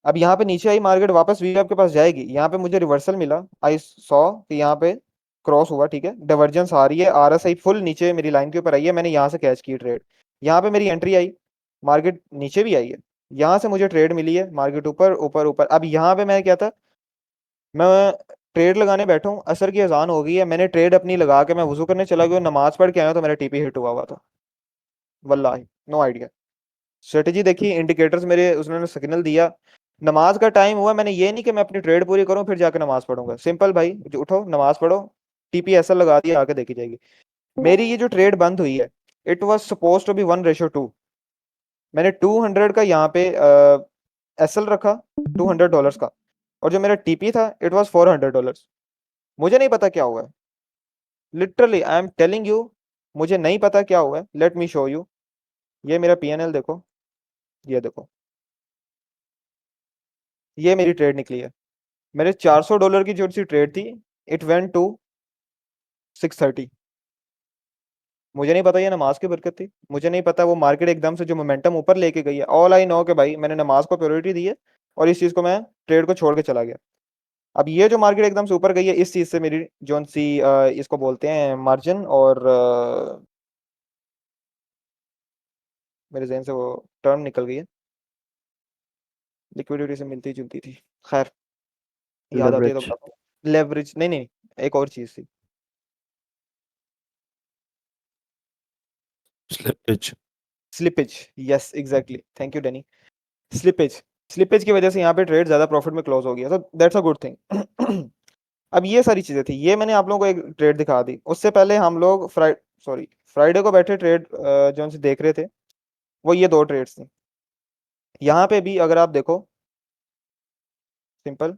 अब यहाँ पे नीचे आई मार्केट, वापस वी वेब के पास जाएगी, यहाँ पे मुझे रिवर्सल मिला, आई सॉ कि यहाँ पे क्रॉस हुआ, ठीक है, डाइवर्जेंस आ रही है, आरएसआई फुल नीचे मेरी लाइन के ऊपर आई है, मैंने यहाँ से कैच की ट्रेड। यहाँ पे मेरी एंट्री आई, मार्केट नीचे भी आई है, यहाँ से मुझे ट्रेड मिली है, मार्केट ऊपर ऊपर ऊपर। अब यहाँ पे मैं क्या था, मैं ट्रेड लगाने बैठा हूँ, असर की अजान हो गई है, मैंने ट्रेड अपनी लगा के मैं वजू करने चला गया, नमाज पढ़ के आया तो मेरा टीपी हिट हुआ हुआ था, वल्लाही नो आइडिया। स्ट्रेटेजी देखी, इंडिकेटर्स मेरे उसने सिग्नल दिया, नमाज का टाइम हुआ, मैंने ये नहीं कि मैं अपनी ट्रेड पूरी करूं फिर जाकर नमाज पढ़ूंगा, सिंपल भाई जो उठो नमाज पढ़ो, टीपी ऐसा लगा दिया, आके देखी जाएगी। मेरी ये जो ट्रेड बंद हुई है, it was suppose to be 1:2। मैंने 200 का यहाँ पे एसएल रखा, $200 का, और जो मेरा टीपी था इट वाज $400। मुझे नहीं पता क्या हुआ है, literally I am telling you, मुझे नहीं पता क्या हुआ है। Let me show you. ये मेरा पीएनएल देखो, ये देखो, ये मेरी ट्रेड निकली है। मेरे $400 की जो सी ट्रेड थी, इट वेंट टू 630। मुझे नहीं पता ये नमाज की बरकत थी, मुझे नहीं पता वो मार्केट एकदम से जो मोमेंटम ऊपर लेके गई है। ऑल आई नो कि भाई मैंने नमाज को प्रायोरिटी दी है और इस चीज को मैं ट्रेड को छोड़ के चला गया। अब ये जो मार्केट एकदम से ऊपर गई है, इस चीज से मेरी जोन सी इसको बोलते हैं मार्जिन, और मेरे जहन से वो टर्म निकल गई है, लिक्विडिटी से मिलती जुलती थी। खैर, याद आती है तो लेवरेज। बताता हूँ। लेवरेज नहीं नहीं, एक और चीज थी। Slippage. Slippage, yes exactly, thank you Danny. Slippage, slippage की वजह से यहाँ पे ट्रेड ज्यादा प्रॉफिट में क्लोज हो गया, तो दैट्स अ गुड थिंग। अब ये सारी चीजें थी, ये मैंने आप लोगों को एक ट्रेड दिखा दी। उससे पहले हम लोग फ्राइडे को बैठे ट्रेड जो से देख रहे थे, वो ये दो ट्रेड्स थी। यहाँ पे भी अगर आप देखो, सिंपल,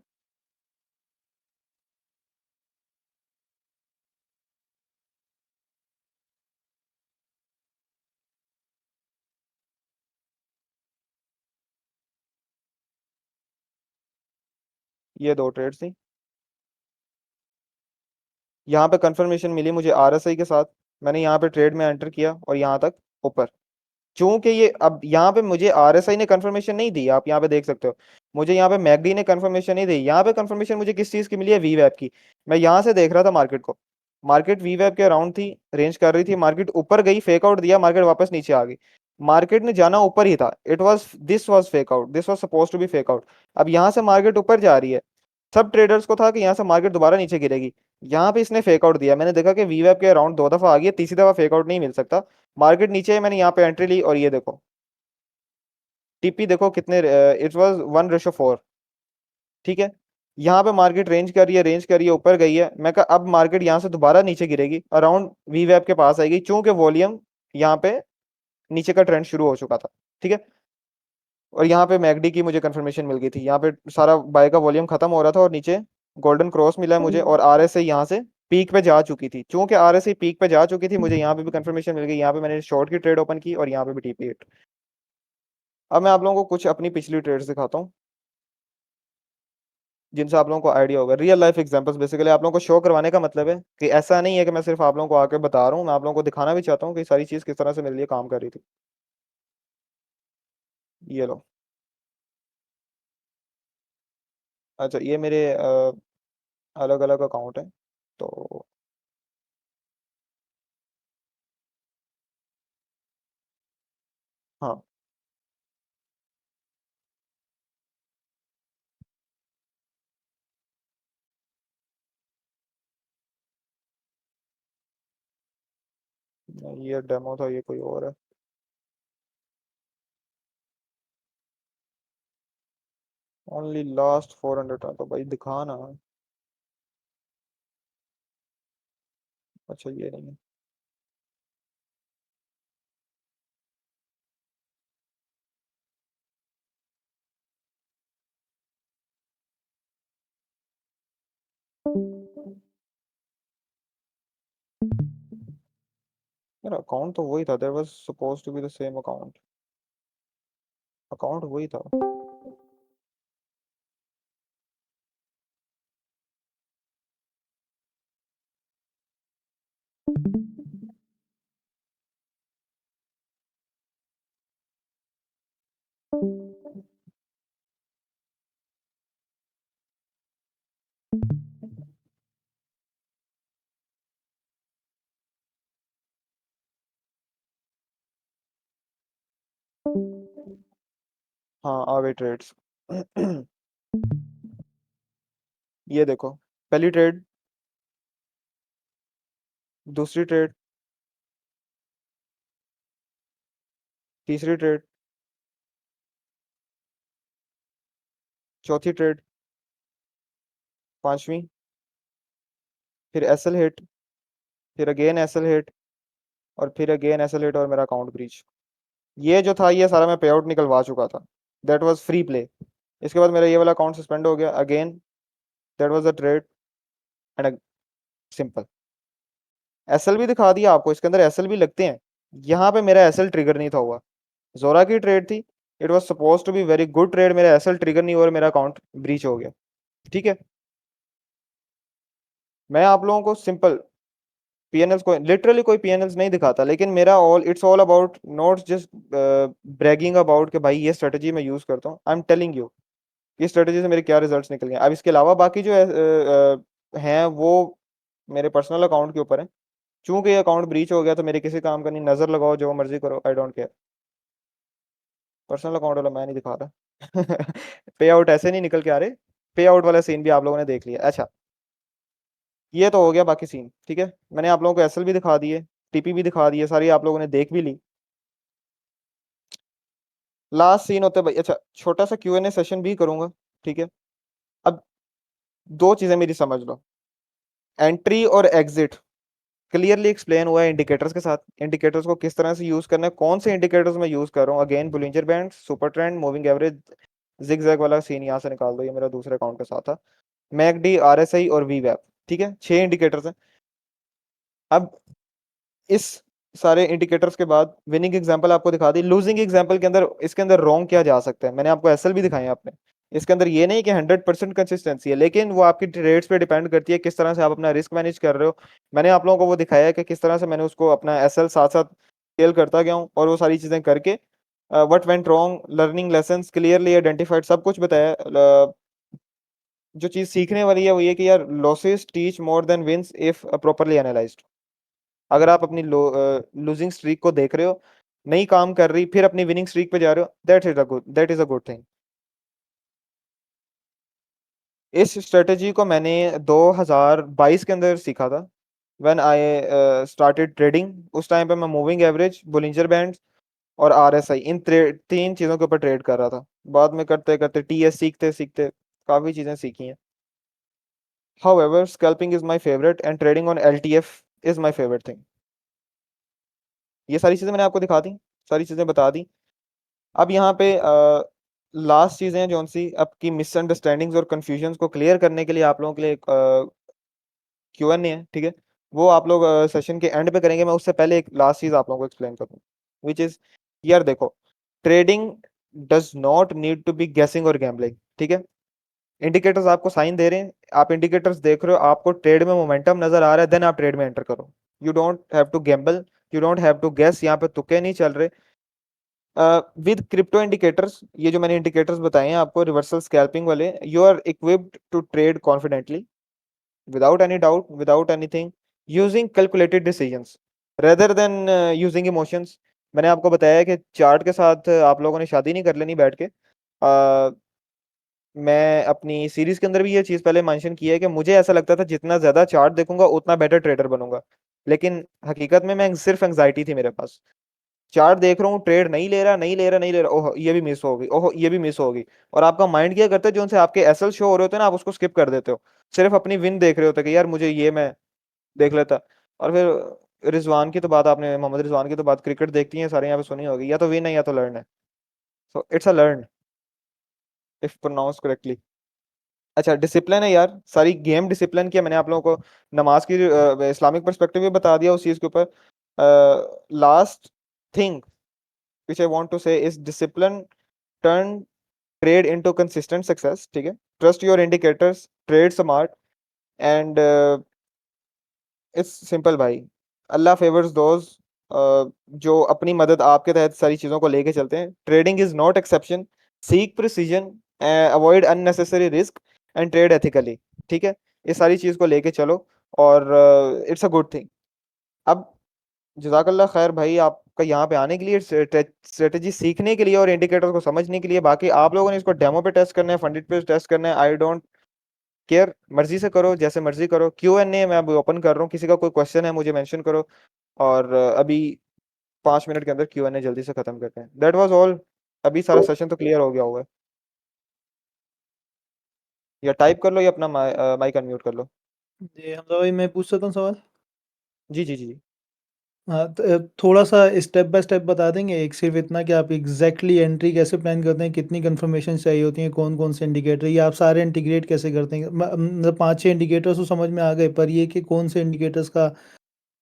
ये दो ट्रेड्स थी। यहाँ पे कंफर्मेशन मिली मुझे आरएसआई के साथ, मैंने यहाँ पे ट्रेड में एंटर किया और यहाँ तक ऊपर। चूंकि ये अब यहाँ पे मुझे आरएसआई ने कंफर्मेशन नहीं दी, आप यहाँ पे देख सकते हो, मुझे यहाँ पे मैकडी ने कंफर्मेशन नहीं दी। यहाँ पे कंफर्मेशन मुझे किस चीज की मिली है, वीवैप की। मैं यहाँ से देख रहा था मार्केट को, मार्केट वीवैप के अराउंड थी, रेंज कर रही थी, मार्केट ऊपर गई, फेक आउट दिया, मार्केट वापस नीचे आ गई। मार्केट ने जाना ऊपर ही था, it was this was fake out, this was suppose to be fake out. अब यहाँ से मार्केट ऊपर जा रही है, सब ट्रेडर्स को था कि यहाँ से मार्केट दोबारा नीचे गिरेगी। यहाँ पे इसने फेक आउट दिया, मैंने देखा कि वीवैप के अराउंड दो दफा आ गई है, तीसरी दफा फेक आउट नहीं मिल सकता। मार्केट नीचे है, मैंने यहाँ पे एंट्री ली और ये देखो टीपी देखो कितने, इट वाज 1:4। ठीक है, यहाँ पे मार्केट रेंज कर रही है, रेंज कर रही है, ऊपर गई है। मैं कहा अब मार्केट यहाँ से दोबारा नीचे गिरेगी, अराउंड वीवैप के पास आएगी, चूंकि वॉल्यूम यहाँ पे नीचे का ट्रेंड शुरू हो चुका था। ठीक है, और यहाँ पे मैकडी की मुझे कंफर्मेशन मिल गई थी, यहाँ पे सारा बाय का वॉल्यूम खत्म हो रहा था और नीचे गोल्डन क्रॉस मिला है मुझे, और आरएसआई यहाँ से पीक पे जा चुकी थी। चूंकि आरएसआई पीक पे जा चुकी थी, मुझे यहाँ पे भी कंफर्मेशन मिल गई। यहाँ पे मैंने शॉर्ट की ट्रेड ओपन की और यहाँ पे भी टीपी हिट। अब मैं आप लोगों को कुछ अपनी पिछली ट्रेड्स दिखाता हूँ, जिनसे आप लोगों को आइडिया होगा। रियल लाइफ एग्जांपल्स, बेसिकली आप लोगों को शो करवाने का मतलब है कि ऐसा नहीं है कि मैं सिर्फ आप लोगों को आके बता रहा हूँ, मैं आप लोगों को दिखाना भी चाहता हूँ कि सारी चीज़ किस तरह से मेरे लिए काम कर रही थी। ये लो, अच्छा ये मेरे अलग अलग अकाउंट है, तो हाँ, ये डेमो था, ये कोई और है। ओनली लास्ट 400 था, तो भाई दिखाना। अच्छा ये नहीं है। यार अकाउंट तो वही था, there was suppose to be the same account, account वही था। हाँ आ गई ट्रेड्स। ये देखो, पहली ट्रेड, दूसरी ट्रेड, तीसरी ट्रेड, चौथी ट्रेड, पांचवी, फिर एसएल हिट, फिर अगेन एसएल हिट, और फिर अगेन एसएल हिट, और मेरा अकाउंट ब्रीच। ये जो था ये सारा मैं पे आउट निकलवा चुका था, दैट वाज फ्री प्ले। इसके बाद मेरा ये वाला अकाउंट सस्पेंड हो गया again, that was a trade and simple. SL भी दिखा दिया आपको, इसके अंदर एसएल भी लगते हैं। यहाँ पे मेरा एसएल ट्रिगर नहीं था हुआ, जोरा की ट्रेड थी, it was suppose to be very good trade, मेरा एसएल ट्रिगर नहीं हुआ और मेरा अकाउंट ब्रीच हो गया। ठीक है, मैं आप लोगों को सिंपल पीएनएल्स को लिटरली कोई पीएनएल्स नहीं दिखाता, लेकिन मेरा all it's all about not just bragging about कि भाई ये स्ट्रेटजी मैं यूज करता हूँ, आई एम टेलिंग यू इस स्ट्रेटजी से मेरे क्या रिजल्ट्स निकल गए। अब इसके अलावा बाकी जो हैं वो मेरे पर्सनल अकाउंट के ऊपर है। चूंकि ये अकाउंट ब्रीच हो गया तो मेरे किसी काम का नहीं, नजर लगाओ जो मर्जी करो, I don't care. Personal account वाला मैं नहीं दिखा रहा। पे आउट ऐसे नहीं निकल के आ रहे, पे आउट वाला सीन भी आप लोगों ने देख लिया। अच्छा, ये तो हो गया बाकी सीन, ठीक है। मैंने आप लोगों को एसएल भी दिखा दिए, टीपी भी दिखा दिए, सारी आप लोगों ने देख भी ली। लास्ट सीन होता है भाई, अच्छा छोटा सा क्यूएनए सेशन भी करूंगा, ठीक है। अब दो चीजें मेरी समझ लो, एंट्री और एग्जिट क्लियरली एक्सप्लेन हुआ है इंडिकेटर्स के साथ। इंडिकेटर्स को किस तरह से यूज करना है, कौन से इंडिकेटर्स मैं यूज कर रहा हूँ, again Bollinger band, super trend, moving average, zigzag वाला सीन यहाँ से निकाल दो, ये मेरा दूसरे अकाउंट के साथ था, मैकडी, आरएसआई और वी वैप, ठीक है, 6 इंडिकेटर्स हैं। अब इस सारे इंडिकेटर्स के बाद विनिंग एग्जांपल आपको दिखा दी, लूजिंग एग्जांपल के अंदर इसके अंदर रॉन्ग क्या जा सकता है, मैंने आपको एसएल भी दिखाए हैं आपने। इसके अंदर ये नहीं कि 100% कंसिस्टेंसी है, लेकिन वो आपकी ट्रेड्स पे डिपेंड करती है किस तरह से आप अपना रिस्क मैनेज कर रहे हो। मैंने आप लोगों को वो दिखाया है कि किस तरह से मैंने उसको अपना एसएल साथ साथ स्केल करता गया हूँ, और वो सारी चीजें करके what went wrong, learning lessons clearly identified, सब कुछ बताया। जो चीज सीखने वाली है वो ये कि यार losses teach more than wins if properly analysed. अगर आप अपनी लूजिंग स्ट्रीक को देख रहे हो, नहीं काम कर रही, फिर अपनी विनिंग स्ट्रीक पे जा रहे हो, that is a good thing. इस स्ट्रेटेजी को मैंने 2022 के अंदर सीखा था, व्हेन आई स्टार्टेड ट्रेडिंग। उस टाइम पे मैं मूविंग एवरेज, बोलिंजर बैंड और आरएसआई, इन तीन चीजों के ऊपर ट्रेड कर रहा था। बाद में करते करते टीएस सीखते सीखते काफी चीजें सीखी हैं। However scalping is my favourite and trading on LTF is my favourite thing. ये सारी चीजें मैंने आपको दिखा दी, सारी चीजें बता दी। अब यहाँ पे लास्ट चीजें हैं जो सी आपकी मिसअंडरस्टैंडिंग्स और कंफ्यूजन को क्लियर करने के लिए आप लोगों के लिए क्यूएनए है, ठीक है। वो आप लोग सेशन के एंड पे करेंगे, मैं उससे पहले एक लास्ट चीज आप लोगों को एक्सप्लेन करूँ, विच इज, यार देखो, trading does not need to be guessing और गैम्बलिंग, ठीक है। इंडिकेटर्स आपको साइन दे रहे हैं, आप इंडिकेटर्स देख रहे हो, आपको ट्रेड में मोमेंटम नजर आ रहा है, देन आप ट्रेड में एंटर करो। You don't have to gamble, you don't have to guess, यहाँ पे तुक्के नहीं चल रहे। विद क्रिप्टो इंडिकेटर्स, ये जो मैंने इंडिकेटर्स बताए हैं आपको रिवर्सल स्कैल्पिंग वाले, you are equipped to trade confidently without any doubt, without anything, using calculated decisions rather than using emotions. मैंने आपको बताया है कि चार्ट के साथ आप लोगों ने शादी नहीं कर लेनी बैठ के। मैं अपनी सीरीज के अंदर भी ये चीज पहले मेंशन की है कि मुझे ऐसा लगता था जितना ज्यादा चार्ट देखूंगा उतना बेटर ट्रेडर बनूंगा, लेकिन हकीकत में मैं सिर्फ एंग्जाइटी थी मेरे पास। चार्ट देख रहा हूँ, ट्रेड नहीं ले रहा, नहीं ले रहा, नहीं ले रहा, ओह ये भी मिस होगी, ओह ये भी मिस होगी। और आपका माइंड क्या करता है, जो उनसे आपके एसएल शो हो रहे होते हैं ना, आप उसको स्किप कर देते हो, सिर्फ अपनी विन देख रहे होते कि यार मुझे ये मैं देख लेता। और फिर रिजवान की तो बात, आपने मोहम्मद रिजवान की तो बात क्रिकेट देखती है सारे यहाँ पे सुनी होगी, या तो विन है या तो लर्न है। So it's a learn if pronounce correctly. अच्छा, डिसिप्लिन है यार, सारी गेम डिसिप्लिन की है। मैंने आप लोगों को नमाज की इस्लामिक पर्सपेक्टिव भी बता दिया उस चीज के ऊपर। Last thing which I want to say is discipline turn trade into consistent success, ठीक है। Trust your indicators, trade smart and it's simple भाई। अल्लाह फेवर्स दोज जो अपनी मदद आपके तहत सारी चीज़ों को लेके चलते हैं। Trading is not exception, seek precision, avoid unnecessary risk and trade ethically, ठीक है। ये सारी चीज़ को लेके चलो और इट्स अ गुड थिंग। अब जजाकल्ला खैर भाई आपका यहाँ पे आने के लिए, स्ट्रेटेजी सीखने के लिए और इंडिकेटर को समझने के लिए। बाकी आप लोगों ने इसको डेमो पे टेस्ट करना है, फंडिट पे टेस्ट करना है, आई डोंट केयर, मर्जी से करो, जैसे मर्जी करो। क्यू एन ए मैं अभी ओपन कर रहा हूँ, किसी का कोई क्वेश्चन है मुझे मेंशन करो, और अभी 5 मिनट के अंदर क्यू एन ए जल्दी से खत्म करते हैं। That was all. अभी सारा सेशन तो क्लियर हो गया होगा, या टाइप कर लो या अपना माइक अनम्यूट कर लो। जी हमजा भाई, मैं पूछ सकता हूँ सवाल? जी जी जी जी। हाँ, तो थोड़ा सा स्टेप बाय स्टेप बता देंगे, एक सिर्फ इतना कि आप एग्जैक्टली एंट्री कैसे प्लान करते हैं, कितनी कंफर्मेशन चाहिए होती हैं, कौन कौन से इंडिकेटर, ये आप सारे इंटीग्रेट कैसे करते हैं। मतलब पांच छह इंडिकेटर्स तो समझ में आ गए, पर ये कि कौन से इंडिकेटर्स का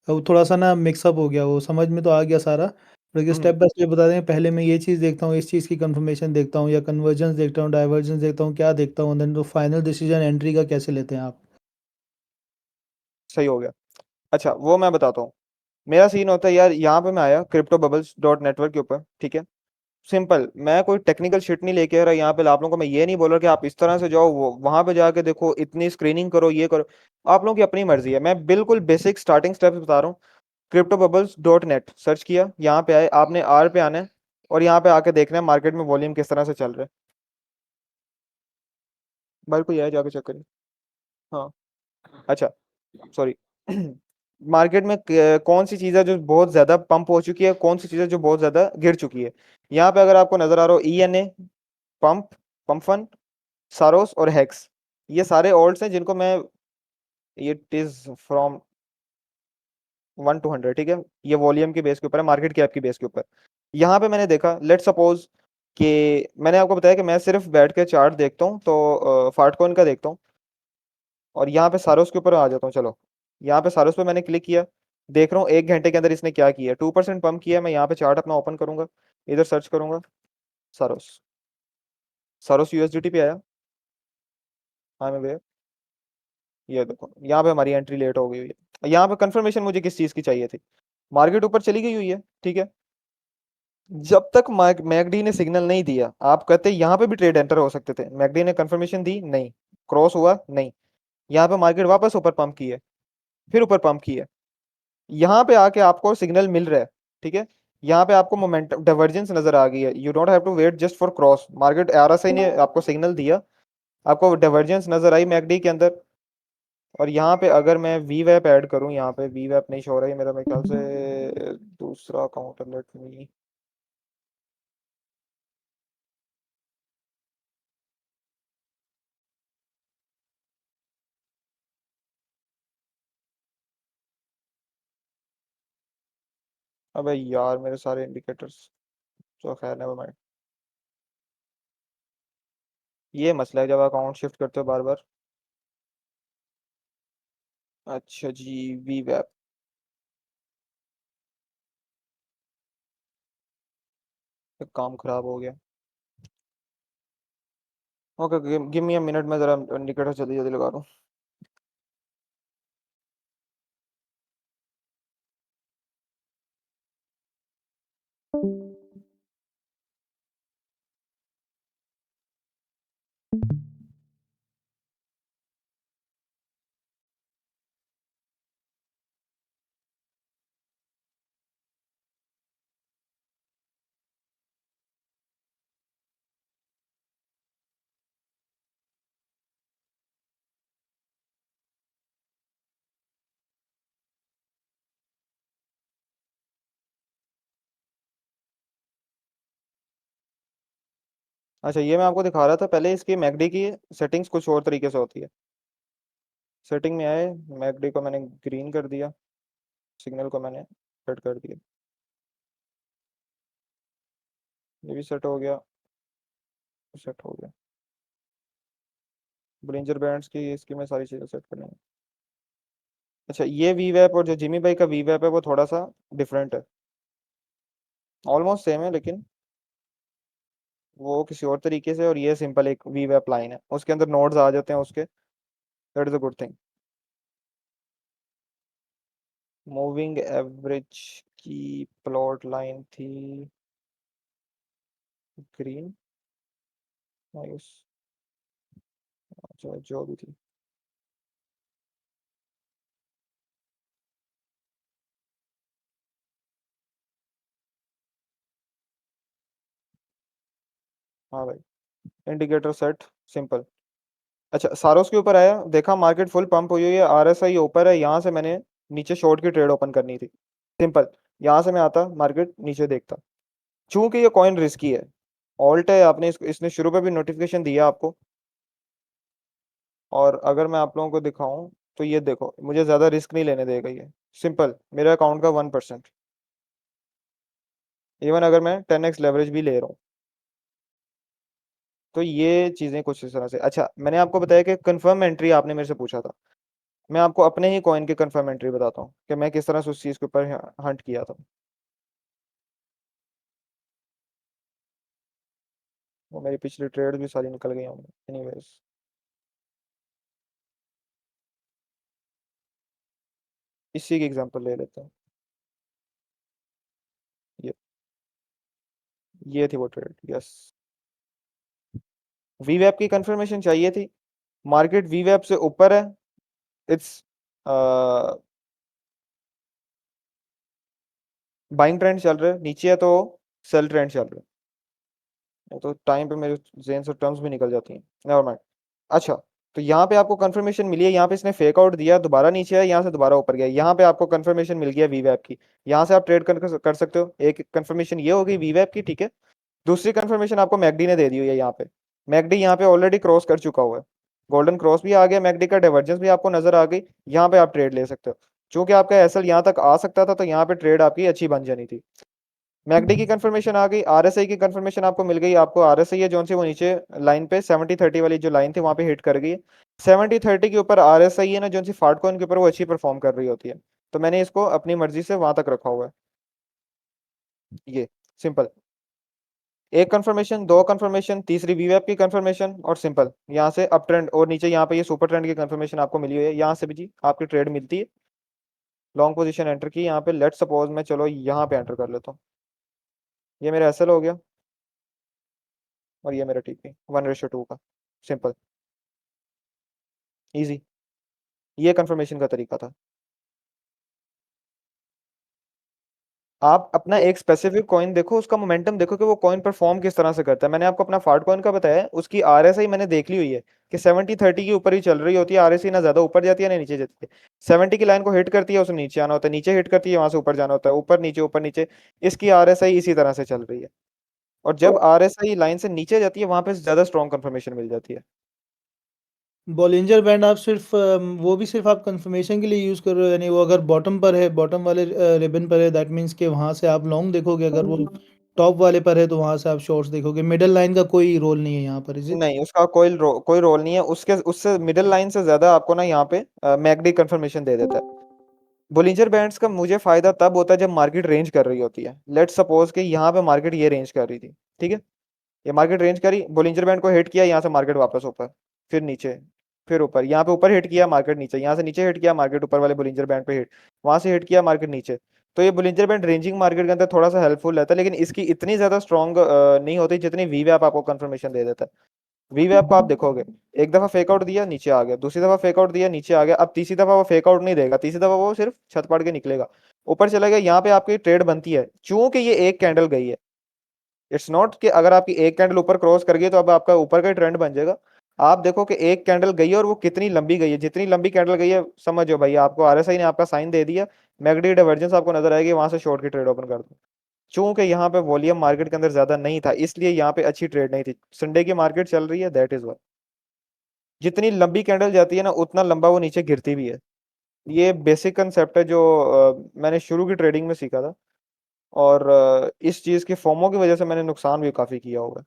वो थोड़ा सा ना मिक्सअप हो गया, वो समझ में तो आ गया सारा, लेकिन हम्म। स्टेप बाय स्टेप बता दें। पहले मैं ये चीज़ देखता हूँ, इस चीज़ की कंफर्मेशन देखता हूँ, या कन्वर्जेंस देखता हूँ, डाइवर्जेंस देखता हूँ, क्या देखता हूँ, देन तो फाइनल डिसीजन एंट्री का कैसे लेते हैं आप। सही हो गया। अच्छा वो मैं बताता हूँ। मेरा सीन होता है यार, यहाँ पे मैं आया क्रिप्टो बबल्स डॉट नेटवर्क के ऊपर, ठीक है। सिंपल, मैं कोई टेक्निकल शिट नहीं लेके आ रहा यहाँ पे। आप लोगों को मैं ये नहीं बोल रहा कि आप इस तरह से जाओ, वो वहां पे जाके देखो, इतनी स्क्रीनिंग करो, ये करो। आप लोगों की अपनी मर्जी है, मैं बिल्कुल बेसिक स्टार्टिंग स्टेप्स बता रहा हूँ। Crypto bubbles dot net search किया, यहाँ पे आए, आपने आर पे आना है, और यहाँ पे आके देखना है मार्केट में वॉल्यूम किस तरह से चल रहा है। बिल्कुल यह जाके चेक करिए। हाँ। अच्छा, सॉरी। मार्केट में कौन सी चीज़ है जो बहुत ज्यादा पंप हो चुकी है, कौन सी चीज़ है जो बहुत ज्यादा गिर चुकी है। यहाँ पे अगर आपको नजर आ रहा हो, ENA, पंप, पंपफन, सारोस और हेक्स, ये सारे ऑल्ट्स हैं जिनको मैं, इट इज फ्रॉम 1 to 100, ठीक है। ये वॉल्यूम के बेस के ऊपर है, मार्केट कैप की बेस के ऊपर। यहाँ पे मैंने देखा, लेट सपोज कि मैंने आपको बताया कि मैं सिर्फ बैठ के चार्ट देखता हूँ, तो फार्टकॉइन का देखता हूँ, और यहाँ पे सारोस के ऊपर आ जाता हूँ। चलो, यहाँ पे सारोस पे मैंने क्लिक किया, देख रहा हूँ 1 घंटे के अंदर इसने क्या किया, 2% पंप किया। मैं यहाँ पे चार्ट अपना ओपन करूंगा, इधर सर्च करूंगा, सारोस, सारोस USDT पे आया। हाँ मैं वे, ये देखो यहाँ पे हमारी एंट्री लेट हो गई हुई है। यहाँ पे कंफर्मेशन मुझे किस चीज़ की चाहिए थी, मार्केट ऊपर चली गई हुई है, ठीक है। जब तक मैकडी ने सिग्नल नहीं दिया, आप कहते यहाँ पे भी ट्रेड एंटर हो सकते थे। मैकडी ने कंफर्मेशन दी नहीं, क्रॉस हुआ नहीं, यहाँ पे मार्केट वापस ऊपर पंप की है, फिर ऊपर पंप की है, यहाँ पे आके आपको सिग्नल मिल रहा है, ठीक है। यहाँ पे आपको मोमेंटम डाइवर्जेंस नजर आ गई है, you don't have to wait just for cross. Market RSI ने आपको सिग्नल दिया, आपको डाइवर्जेंस नजर आई मैकडी के अंदर। और यहाँ पे अगर मैं वी वैप ऐड करूँ, यहाँ पे वी वैप नहीं शो हो रहा है मेरा, मेरे ख्याल से दूसरा अकाउंट है, लेट मी। अबे यार मेरे सारे इंडिकेटर्स, तो खैर नेवर माइंड। ये मसला है जब अकाउंट शिफ्ट करते हो बार बार। अच्छा जी, वी वैप, काम खराब हो गया। Okay, give me a minute, मैं जरा इंडिकेटर जल्दी जल्दी लगा दूं। अच्छा, ये मैं आपको दिखा रहा था पहले, इसकी मैकडी की सेटिंग्स कुछ और तरीके से होती है। सेटिंग में आए, मैकडी को मैंने ग्रीन कर दिया, सिग्नल को मैंने सेट कर दिया, ये भी सेट हो गया, सेट हो गया। ब्रिंजर बैंड्स की इसकी मैं सारी चीज़ें सेट करनी है। अच्छा, ये वी वैप और जो जिमी भाई का वी वैप है वो थोड़ा सा डिफरेंट है, ऑलमोस्ट सेम है, लेकिन वो किसी और तरीके से, और ये सिंपल एक वी वैप लाइन है, उसके अंदर नोड्स आ जाते हैं उसके, that is a good thing. Moving average की प्लॉट लाइन थी ग्रीन, नाइस। अच्छा, जो भी थी। हाँ भाई, इंडिकेटर सेट, सिंपल। अच्छा, सारोस के ऊपर आया, देखा मार्केट फुल पंप हुई हुई है, RSI ऊपर है, यहाँ से मैंने नीचे शॉर्ट की ट्रेड ओपन करनी थी, सिंपल। यहाँ से मैं आता, मार्केट नीचे देखता, चूंकि ये कॉइन रिस्की है, ऑल्ट है, आपने इसने शुरू पे भी नोटिफिकेशन दिया आपको। और अगर मैं आप लोगों को दिखाऊं, तो ये देखो, मुझे ज्यादा रिस्क नहीं लेने देगा ये, सिंपल, मेरे अकाउंट का 1%, इवन अगर मैं 10x लेवरेज भी ले रहा हूँ। तो ये चीजें कुछ इस तरह से। अच्छा, मैंने आपको बताया कि कंफर्म एंट्री आपने मेरे से पूछा था, मैं आपको अपने ही कॉइन के कंफर्म एंट्री बताता हूँ कि मैं किस तरह से उस चीज के ऊपर हंट किया था। वो मेरी पिछली ट्रेड भी सारी निकल गई होंगी एनीवेज। इसी की एग्जांपल ले लेते हैं। ये ये थी वो ट्रेड, यस। वीवैप की कंफर्मेशन चाहिए थी, मार्केट वीवैप से ऊपर है, इट्स बाइंग ट्रेंड चल रहा है, नीचे है तो सेल ट्रेंड चल रहा है। तो टाइम पे मेरे जेन से टर्म्स भी निकल जाती हैं, नेवर माइंड। अच्छा, तो यहाँ पे आपको कंफर्मेशन मिली है, यहाँ पे इसने फेक आउट दिया, दोबारा नीचे है, यहाँ से दोबारा ऊपर गया, यहाँ पे आपको कंफर्मेशन मिल गया वीवैप की, यहाँ से आप ट्रेड कर सकते हो। एक कंफर्मेशन ये हो गई वीवैप की, ठीक है। दूसरी कंफर्मेशन आपको मैकडी ने दे दी हुई है यहाँ पे। मैकडी यहाँ पे ऑलरेडी क्रॉस कर चुका हुआ है, गोल्डन क्रॉस भी आ गया, मैकडी का डाइवर्जेंस भी आपको नजर आ गई, यहाँ पे आप ट्रेड ले सकते हो। चूंकि आपका एसएल यहाँ तक आ सकता था, तो यहाँ पे ट्रेड आपकी अच्छी बन जानी थी। मैकडी की कंफर्मेशन आ गई, आरएसआई की कंफर्मेशन आपको मिल गई, आपको आरएसआई है जो सी वो नीचे लाइन पे 70-30 वाली जो लाइन थी वहां पे हिट कर गई। 70-30 के ऊपर आरएसआई है ना जो सी फाटकॉइन के ऊपर, वो अच्छी परफॉर्म कर रही होती है, तो मैंने इसको अपनी मर्जी से वहां तक रखा हुआ है। ये सिंपल, एक कंफर्मेशन, दो कंफर्मेशन, तीसरी वीवैप की कंफर्मेशन, और सिंपल यहाँ से अप ट्रेंड, और नीचे यहाँ पे ये सुपर ट्रेंड की कंफर्मेशन आपको मिली हुई है, यहाँ से भी जी आपकी ट्रेड मिलती है। लॉन्ग पोजीशन एंटर की यहाँ पे, लेट सपोज मैं चलो यहाँ पे एंटर कर लेता हूँ। ये मेरा एसएल हो गया, और ये मेरा टीपी 1:2 का, सिंपल इजी। ये कंफर्मेशन का तरीका था। आप अपना एक स्पेसिफिक कॉइन देखो, उसका मोमेंटम देखो कि वो कॉइन परफॉर्म किस तरह से करता है। मैंने आपको अपना फाट कॉइन का बताया, उसकी आरएसआई मैंने देख ली हुई है कि 70-30 के ऊपर ही चल रही होती है, आरएसआई ना ज्यादा ऊपर जाती है ना नीचे जाती है। 70 की लाइन को हिट करती है, उसे नीचे आना होता है, नीचे हिट करती है वहां से ऊपर जाना होता है, ऊपर नीचे। इसकी आरएसआई इसी तरह से चल रही है, और जब आरएसआई लाइन से नीचे जाती है वहां पे ज्यादा स्ट्रॉन्ग कंफर्मेशन मिल जाती है। बॉलिंजर बैंड आप सिर्फ वो भी सिर्फ आप कंफर्मेशन के लिए यूज़ कर रहे हो, यानी वो अगर बॉटम पर है, बॉटम वाले रिबन पर है, दैट मीन्स कि वहाँ से आप लॉन्ग देखोगे, अगर वो टॉप वाले पर है तो वहाँ से आप शॉर्ट्स देखोगे। मिडल लाइन का कोई रोल नहीं है यहाँ पर, इज इट? नहीं, उसका कोई रोल नहीं है, उसके उससे मिडिल लाइन से ज्यादा आपको ना यहाँ पे मैकडी कंफर्मेशन दे देता है। बोलिंजर बैंड्स का मुझे फायदा तब होता है जब मार्केट रेंज कर रही होती है। लेट्स सपोज कि यहाँ पे मार्केट ये रेंज कर रही थी, ठीक है, ये मार्केट रेंज करी, बोलिंजर बैंड को हिट किया, यहाँ से मार्केट वापस ऊपर, फिर नीचे, फिर ऊपर, यहाँ पे ऊपर हिट किया मार्केट नीचे, यहाँ से नीचे हिट किया मार्केट ऊपर वाले बोलिंजर बैंड पे हिट, वहां से हिट किया मार्केट नीचे। तो ये बोलिंजर बैंड रेंजिंग मार्केट के अंदर थोड़ा सा हेल्पफुल रहता है, लेकिन इसकी इतनी ज्यादा स्ट्रॉन्ग नहीं होती जितनी वीवैप आपको कंफर्मेशन दे देता है। वीवैप को आप देखोगे, एक दफा फेक आउट दिया नीचे आ गया, दूसरी दफा फेक आउट दिया नीचे आ गया, अब तीसरी दफा वो फेक आउट नहीं देगा, तीसरी दफा वो सिर्फ छत पाड़ के निकलेगा, ऊपर चला गया, यहाँ पे आपकी ट्रेड बनती है। चूंकि ये एक कैंडल गई है, इट्स नॉट कि अगर आपकी एक कैंडल ऊपर क्रॉस कर गई तो अब आपका ऊपर का ट्रेंड बन जाएगा। आप देखो कि एक कैंडल गई है और वो कितनी लंबी गई है, जितनी लंबी कैंडल गई है समझो भाई, आपको आरएसआई ने आपका साइन दे दिया, मैगडी डाइवर्जेंस आपको नजर आएगी, वहां से शॉर्ट की ट्रेड ओपन कर दो। चूंकि यहाँ पे वॉल्यूम मार्केट के अंदर ज्यादा नहीं था, इसलिए यहाँ पे अच्छी ट्रेड नहीं थी। संडे की मार्केट चल रही है, दैट इज वाई जितनी लंबी कैंडल जाती है ना उतना लंबा वो नीचे गिरती भी है। ये बेसिक कंसेप्ट है जो मैंने शुरू की ट्रेडिंग में सीखा था, और इस चीज के फोमो की वजह से मैंने नुकसान भी काफी किया हुआ है।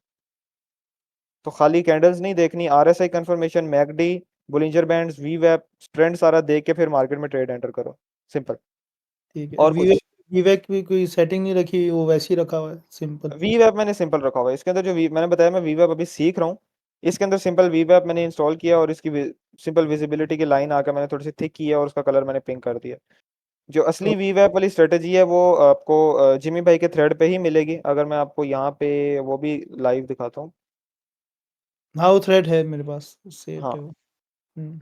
तो खाली कैंडल्स नहीं देखनी, RSI confirmation, MACD, Bollinger bands, वीवैप, ट्रेंड सारा देख के फिर मार्केट में ट्रेड एंटर करो, सिंपल। ठीक है। और विवेक, कुछ विवेक भी कोई सेटिंग नहीं रखी, वो वैसे ही रखा हुआ है, सिंपल। वीवैप मैंने सिंपल रखा हुआ है, इसके अंदर जो मैंने बताया, मैं वीवैप अभी सीख रहा हूँ, इसके अंदर सिंपल वीवैप मैंने इंस्टॉल किया, और इसकी सिंपल विजिबिलिटी की लाइन आकर मैंने थोड़ी सी थिक की है, और उसका कलर मैंने पिंक कर दिया। जो असली वीवैप वाली स्ट्रेटेजी है वो आपको जिमी भाई के थ्रेड पे ही मिलेगी। अगर मैं आपको यहाँ पे वो भी लाइव दिखाता हूँ। हाँ, वो थ्रेड है मेरे पास, सेट हाँ, है वो। हम्म।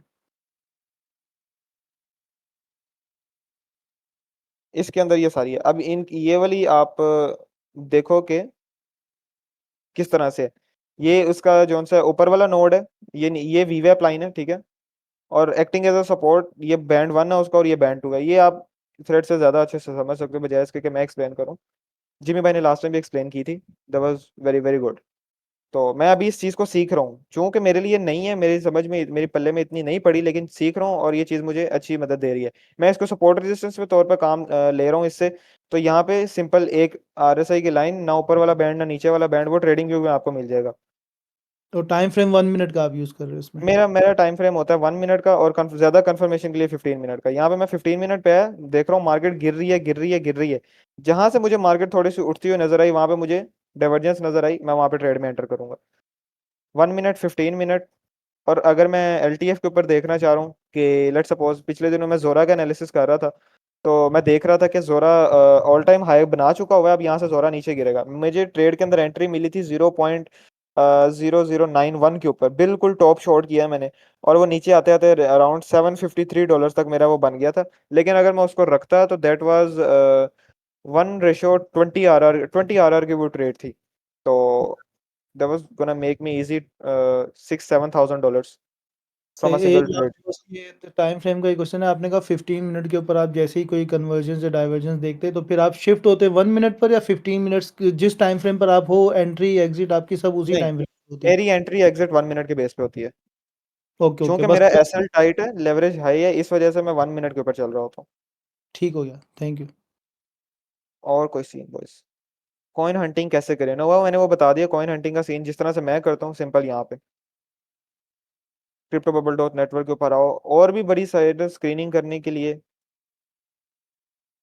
इसके अंदर ये सारी है। अब इन ये वाली आप देखो कि किस तरह से ये उसका जो सा ऊपर वाला नोड है, ये वीवैप लाइन है, ठीक है, और एक्टिंग एज अ सपोर्ट, ये बैंड 1 है उसका, और ये बैंड 2 है। ये आप थ्रेड से ज्यादा अच्छे से समझ सकते हो बजाय इसके कि मैं एक्सप्लेन करूँ। जिमी भाई ने लास्ट टाइम भी एक्सप्लेन की थी, that was very very good. तो मैं अभी इस चीज को सीख रहा हूँ, चूंकि मेरे लिए नहीं है, मेरी समझ में, मेरी पल्ले में इतनी नहीं पड़ी, लेकिन सीख रहा हूँ और ये चीज मुझे अच्छी मदद दे रही है। मैं इसको सपोर्ट रेजिस्टेंस के तौर पर काम ले रहा हूँ इससे। तो यहाँ पे सिंपल एक आरएसआई की लाइन, ना ऊपर वाला बैंड ना नीचे वाला बैंड, वो ट्रेडिंग व्यू में आपको मिल जाएगा। तो टाइम फ्रेम 1 मिनट का आप यूज कर रहे हो इसमें? मेरा मेरा टाइम फ्रेम होता है 1 मिनट का, और ज्यादा कंफर्मेशन के लिए 15 मिनट का। यहाँ पे मैं 15 मिनट पे है, देख रहा हूँ मार्केट गिर रही है, गिर रही है, गिर रही है। जहां से मुझे मार्केट थोड़ी सी उठती हुई नजर आई, वहां पे मुझे डाइवर्जेंस नजर आई, मैं वहां पे ट्रेड में एंटर करूंगा। 1 मिनट, 15 मिनट। और अगर मैं एलटीएफ के ऊपर देखना चाह रहा हूँ कि लेट सपोज पिछले दिनों मैं जोरा का एनालिसिस कर रहा था, तो मैं देख रहा था कि जोरा ऑल टाइम हाई बना चुका हुआ है, अब यहाँ से जोरा नीचे गिरेगा। मुझे ट्रेड के अंदर एंट्री मिली थी 0.0091 के ऊपर, बिल्कुल टॉप शॉर्ट किया है मैंने। और वो नीचे आते आते अराउंड $753 तक मेरा वो बन गया था। लेकिन अगर मैं उसको रखता तो दैट वाज 1:20 RR की वो ट्रेड थी। तो that was gonna make me easy $6,000-7,000 from a single trade. ये टाइम फ्रेम का ही क्वेश्चन है। आपने कहा 15 मिनट के ऊपर आप जैसे ही कोई कन्वर्जेंस या डाइवर्जेंस देखते हैं तो फिर आप शिफ्ट होते हैं 1 मिनट पर, या 15 मिनट्स जिस टाइम फ्रेम पर आप हो, एंट्री एग्जिट आपकी सब उसी नहीं, टाइम फ्रेम पर होती है? मेरी एंट्री एग्जिट 1 मिनट के बेस पे होती है। ओके ओके, चूंकि बस मेरा एसएल टाइट है, लेवरेज हाई है, इस वजह से मैं 1 मिनट के ऊपर चल रहा होता हूँ। ठीक हो गया, थैंक यू। और कोई सीन बॉयस? कॉइन हंटिंग कैसे करें ना, वो मैंने वो बता दिया, कॉइन हंटिंग का सीन जिस तरह से मैं करता हूँ सिंपल। यहाँ पे क्रिप्टो बबल डॉट नेटवर्क के ऊपर आओ, और भी बड़ी साइट स्क्रीनिंग करने के लिए।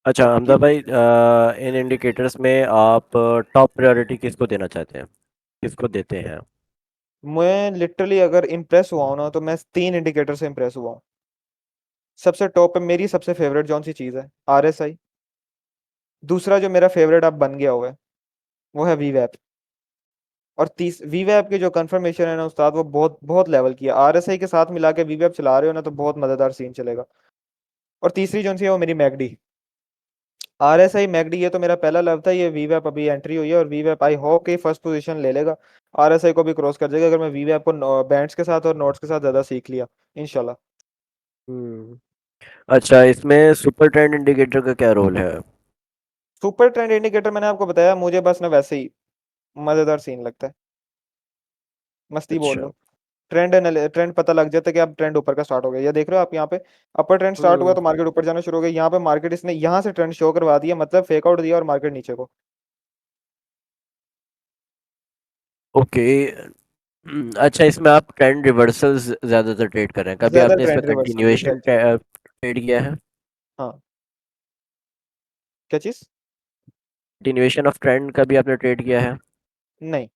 अच्छा हमजा कि भाई, इन इंडिकेटर्स में आप टॉप प्रायोरिटी किसको देना चाहते हैं, किसको देते हैं? मैं लिटरली अगर इम्प्रेस हुआ हूं ना, तो मैं 3 इंडिकेटर से इम्प्रेस हुआ हूँ। सबसे टॉप पे मेरी सबसे फेवरेट कौन सी चीज है? आरएसआई। दूसरा जो मेरा फेवरेट अब बन गया हुआ है, वो है वीवैप। और तीस वीवैप के जो कंफर्मेशन है ना उस्ताद, वो बहुत बहुत लेवल की है। आरएसआई के साथ मिला के वीवैप चला रहे हो ना, तो बहुत मजेदार सीन चलेगा। और तीसरी जो सी है वो मेरी मैकडी। आरएसआई मैकडी, ये तो मेरा पहला लव था, ये वीवैप अभी एंट्री हुई है, और वीवैप आई होप कि फर्स्ट पोजीशन ले लेगा, आरएसआई को भी क्रॉस कर जाएगा, अगर मैं वीवैप को बैंड्स के साथ और नोट्स के साथ ज्यादा सीख लिया इंशाल्लाह। हम्म। अच्छा, इसमें सुपर ट्रेंड इंडिकेटर का क्या रोल है? सुपर ट्रेंड इंडिकेटर मैंने आपको बताया, मुझे बस ना वैसे ही मजेदार सीन लगता है, मस्ती बोल अच्छा। लो। ट्रेंड पता लग जाता है कि अब ट्रेंड ऊपर का स्टार्ट हो गया। ये देख रहे हो आप, यहाँ पे अपर ट्रेंड स्टार्ट हुआ हम्म। तो मार्केट ऊपर जाना शुरू हो गया। यहाँ पे मार्केट इसने यहाँ से ट्रेंड शो करवा दिया, मतलब फेक आउट दिया, और मार्केट नीचे को। ओके। अच्छा, इसमें आप ट्रेंड रिवर्सल्स ज्यादातर ट्रेड कर रहे हैं, कभी ज्यादा आपने इसमें trend reversal continuation strategy. Trade किया है? हाँ, क्या चीज? कंटिन्यूएशन ऑफ ट्रेंड कभी आपने ट्रेड किया है? नहीं,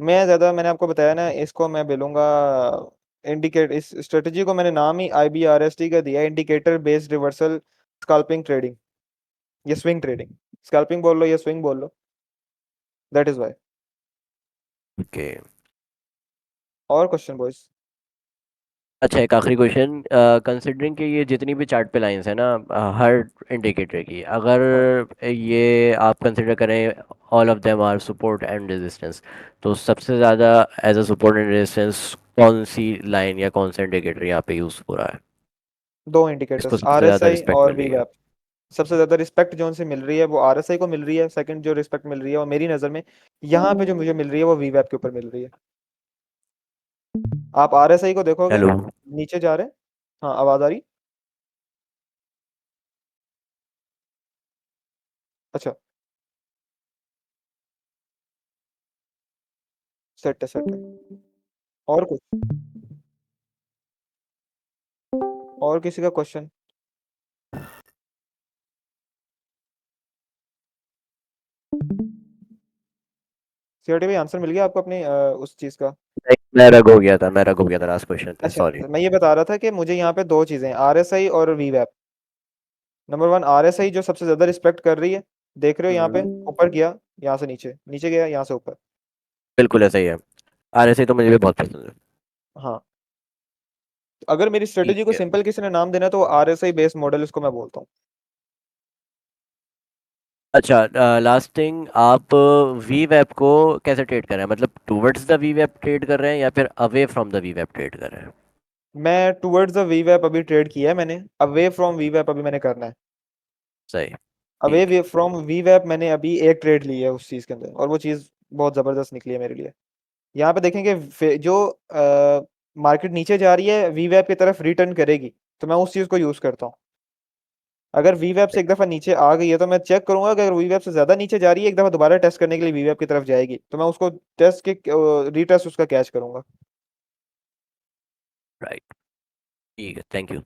मैं ज्यादा, मैंने आपको बताया ना, इसको मैं बोलूंगा इंडिकेट, इस स्ट्रेटजी को मैंने नाम ही IBRST का दिया, indicator based reversal scalping trading, या स्विंग ट्रेडिंग। स्कैल्पिंग बोल लो या स्विंग बोल लो, दैट इज वाई। ओके। और क्वेश्चन बॉयज? अच्छा, एक आखिरी क्वेश्चन। कंसिडरिंग कि ये जितनी भी चार्ट पे लाइंस है ना, हर इंडिकेटर की, अगर हाँ, ये आप कंसिडर करें all of them are support and resistance, तो सबसे ज़्यादा as a support and resistance कौन सी लाइन या कौन सा इंडिकेटर यहाँ पे यूज हो रहा है, दो इसको इंडिकेटर्स, सबसे ज़्यादा आरएसआई रिस्पेक्ट और मिल रही है? वीवैप। सबसे ज्यादा रिस्पेक्ट जो उनसे मिल रही है वो आरएसआई को मिल रही है, सेकंड जो रिस्पेक्ट मिल रही है वो मेरी नजर में यहाँ पे जो मुझे मिल रही है वो वीवैप के ऊपर मिल रही है। आप आरएसआई को देखोगे, हेलो। नीचे जा रहे हैं। हाँ, आवाज आ रही? अच्छा, सेट है, सेट है। और कुछ? और किसी का क्वेश्चन? सीआरटी भाई, आंसर मिल गया आपको अपनी उस चीज का? नहीं, मैं रग हो गया था, मैं रग हो गया था लास्ट क्वेश्चन पे, सॉरी। अच्छा, मैं ये बता रहा था कि मुझे यहाँ पे दो चीजें हैं, आरएसआई और वीवैप। नंबर वन, आरएसआई जो सबसे ज्यादा रिस्पेक्ट कर रही है, देख रहे हो यहाँ पे ऊपर गया, यहाँ से नीचे, नीचे गया, यहाँ से ऊपर। बिल्कुल ऐसा ही है। RSI तो मुझे भी बहुत पसंद है। हाँ, तो अगर मेरी ठीक स्ट्रेटेजी को है। सिंपल किसी ने नाम देना तो आरएसआई बेस्ड मॉडल इसको मैं बोलता हूँ। अच्छा, लास्ट थिंग, आप वी वेब को कैसे ट्रेड कर रहे हैं, मतलब टूवर्ड्स द वी वेब ट्रेड कर रहे हैं या फिर अवे फ्रॉम द वी वेब ट्रेड कर रहे हैं? मैं टूवर्ड्स द वीवैप अभी ट्रेड किया है मैंने, अवे फ्रॉम वीवैप अभी मैंने करना है। सही। ठीक है। अवे फ्रॉम वीवैप मैंने अभी एक ट्रेड ली है उस चीज के अंदर, और वो चीज बहुत जबरदस्त निकली है मेरे लिए। यहाँ पे देखेंगे जो मार्केट नीचे जा रही है वीवैप की तरफ रिटर्न करेगी, तो मैं उस चीज को यूज करता हूँ। अगर वीवैप से एक दफा नीचे आ गई है तो मैं चेक करूंगा, अगर वीवैप से ज्यादा नीचे जा रही है एक दफा दोबारा टेस्ट करने के लिए वीवैप की तरफ जाएगी, तो मैं उसको टेस्ट के रीटेस्ट उसका कैच करूंगा। राइट, ठीक है, थैंक यू।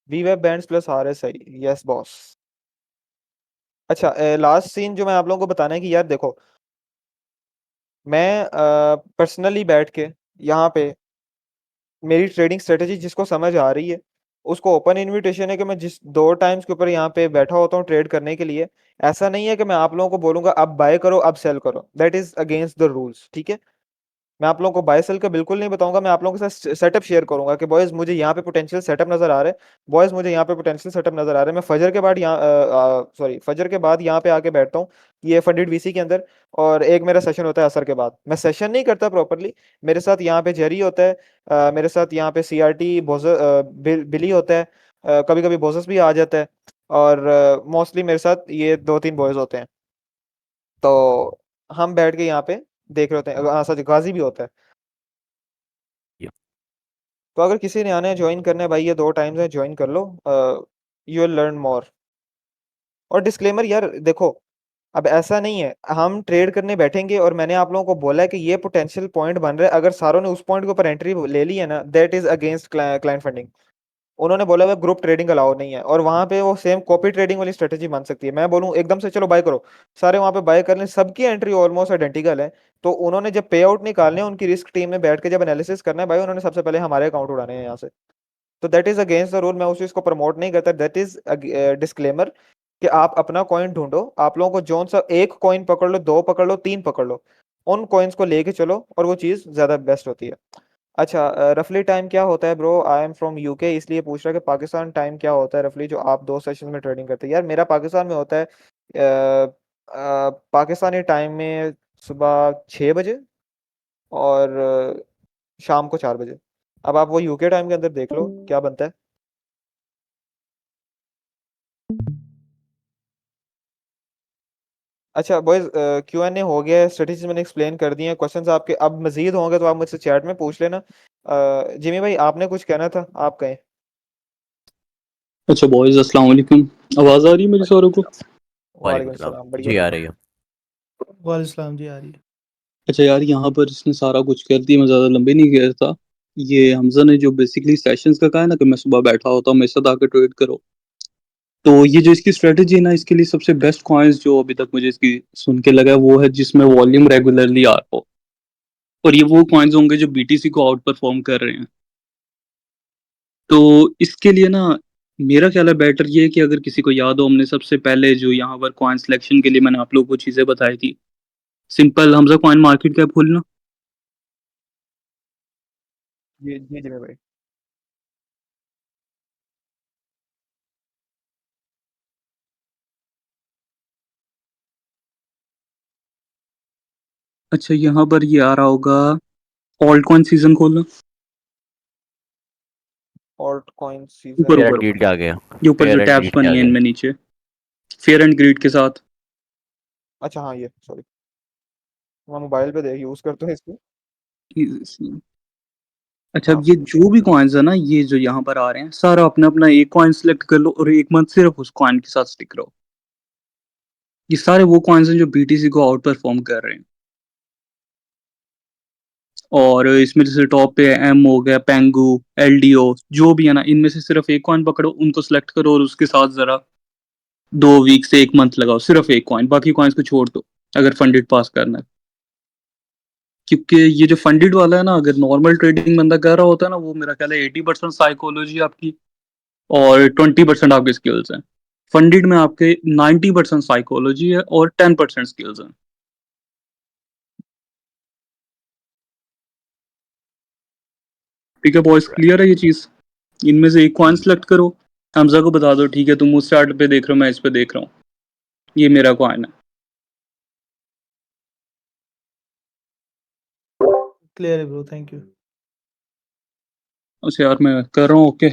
वीवैप bands plus RSI, yes boss. अच्छा, लास्ट सीन जो मैं आप लोगों को बताना है कि यार देखो, मैं पर्सनली बैठ के यहाँ पे मेरी ट्रेडिंग स्ट्रेटेजी जिसको समझ आ रही है उसको ओपन इनविटेशन है कि मैं जिस 2 टाइम्स के ऊपर यहाँ पे बैठा होता हूँ ट्रेड करने के लिए, ऐसा नहीं है कि मैं आप लोगों को बोलूंगा अब बाय करो अब सेल करो, that is against the rules, ठीक है। मैं आप लोगों को बाय सेल का बिल्कुल नहीं बताऊंगा, मैं आप लोगों के साथ सेटअप शेयर करूंगा कि बॉयज मुझे यहाँ पे पोटेंशियल सेटअप नजर आ रहा है, बॉयज मुझे यहाँ पे पोटेंशियल सेटअप नजर आ रहा है। मैं फजर के बाद यहाँ फजर के बाद यहाँ पे आके बैठता हूँ ये फंडेड वीसी के अंदर, और एक मेरा सेशन होता है असर के बाद। मैं सेशन नहीं करता प्रॉपरली, मेरे साथ यहाँ पे जेरी होता है, मेरे साथ यहाँ पे सीआरटी बिली होता है, कभी कभी बोजस भी आ जाता है, और मोस्टली मेरे साथ ये 2-3 बॉयज होते हैं। तो हम बैठ के यहाँ पे देख रहे होते हैं, हाँ सच गाजी भी होता है। Yep. तो अगर किसी ने आना है ज्वाइन करना है भाई, ये 2 टाइम्स है, ज्वाइन कर लो, यू विल लर्न मोर। और डिस्क्लेमर यार देखो, अब ऐसा नहीं है हम ट्रेड करने बैठेंगे और मैंने आप लोगों को बोला है कि ये पोटेंशियल पॉइंट बन रहा है, अगर सारों ने उस पॉइंट के ऊपर एंट्री ले ली है ना, that is against client funding. उन्होंने बोला हुआ ग्रुप ट्रेडिंग अलाउ नहीं है, और वहां पे वो सेम कॉपी ट्रेडिंग वाली स्ट्रेटेजी बन सकती है। मैं बोलूं एकदम से चलो बाय करो, सारे वहां पे बाय कर लें, सबकी एंट्री ऑलमोस्ट आइडेंटिकल है, तो उन्होंने जब पे आउट निकालने हैं उनकी रिस्क टीम में बैठ के जब एनालिसिस करना है भाई, उन्होंने सबसे पहले हमारे अकाउंट उड़ाने हैं यहाँ से। तो that is against the rule, मैं उस चीज को प्रमोट नहीं करता, दैट इज डिस्क्लेमर कि आप अपना कॉइन ढूंढो, आप लोगों को जोन सा एक कॉइन पकड़ लो, 2 पकड़ लो, 3 पकड़ लो, उन कॉइन्स को लेके चलो और वो चीज ज्यादा बेस्ट होती है। अच्छा, रफली टाइम क्या होता है bro? I am from UK, इसलिए पूछ रहा है कि पाकिस्तान टाइम क्या होता है रफली, जो आप 2 सेशन में ट्रेडिंग करते हैं। यार मेरा पाकिस्तान में होता है पाकिस्तानी टाइम में सुबह 6 बजे, और शाम को 4 बजे। अब आप वो यूके टाइम के अंदर देख लो क्या बनता है। अच्छा बॉयज, Q&A हो गया है, स्ट्रेटेजी मैंने एक्सप्लेन कर दी है, क्वेश्चंस आपके अब मजीद होंगे तो आप मुझसे चैट में पूछ लेना। जिमी भाई आपने कुछ कहना था, आप कहें। अच्छा बॉयज, अस्सलाम वालेकुम। आवाज़ आ रही है मेरी सारों को? वालेकुम वालेकुम सलाम सलाम, बढ़िया जी, आ बढ़िया। रही है। वालेकुम जी, आ रही है। अच्छा यार, यहाँ पर इसने सारा कुछ कर दिया, मैं ज़्यादा लंबे नहीं गया था। ये हमजा ने जो बेसिकली सेशंस का कहा है ना कि मैं सुबह बैठा होता हूँ, मेरे साथ आकर ट्रेड करो, तो ये जो इसकी स्ट्रेटजी है ना, इसके लिए सबसे बेस्ट कॉइन्स जो अभी तक मुझे इसकी सुन के लगा है, वो है जिसमें वॉल्यूम रेगुलरली आ रहा हो, और ये वो कॉइन्स होंगे जो बीटीसी को आउट परफॉर्म कर रहे हैं। तो इसके लिए ना मेरा ख्याल है बेटर ये है कि अगर किसी को याद हो, हमने सबसे पहले जो यहाँ पर कॉइन सिलेक्शन के लिए मैंने आप लोगों को चीज़ें बताई थी, simple Hamza coin market cap खोलना। जी जी जिमी भाई। अच्छा, यहाँ पर ये आ रहा होगा ऑल्ट कॉइन सीजन खोलना। ऑल्ट कॉइन ऊपर सीजन। फेयर एंड ऊपर ग्रीड के आगे, ये ऊपर जो फेयर एंड टैब्स ग्रीड के बनी है आगे। इनमें नीचे, फेयर एंड ग्रीड के साथ। अच्छा हाँ, ये सॉरी, मैं मोबाइल पे देख यूज करते हैं इसको। अच्छा, हाँ अब ये जो भी कॉइन्स है ना, ये जो यहाँ पर आ रहे हैं, सारा अपना अपना एक कॉइन सिलेक्ट कर लो और एक मंथ सिर्फ उस कॉइन के साथ स्टिक रहो। ये सारे वो कॉइन्स हैं जो बीटीसी को आउट परफॉर्म कर रहे हैं। और इसमें जैसे टॉप पे एम हो गया, पेंगू, एलडीओ, जो भी है ना, इनमें से सिर्फ एक कॉइन पकड़ो, उनको सिलेक्ट करो और उसके साथ जरा 2 वीक से एक मंथ लगाओ, सिर्फ एक कॉइन, बाकी कॉइन्स को छोड़ दो अगर फंडेड पास करना है। क्योंकि ये जो फंडेड वाला है ना, अगर नॉर्मल ट्रेडिंग बंदा कर रहा होता है ना, वो मेरा ख्याल है 80% साइकोलॉजी आपकी और 20% आपके स्किल्स हैं। फंडेड में आपके 90% साइकोलॉजी है और 10% स्किल्स हैं। ठीक है बॉयज, क्लियर है ये चीज़? इनमें से एक कॉइन सेलेक्ट करो, हमजा को बता दो ठीक है तुम उस चार्ट पे देख रहे हो, मैं इस पे देख रहा हूँ, ये मेरा कॉइन है। क्लियर है ब्रो, थैंक यू। अच्छा यार, मैं कर रहा हूँ, ओके।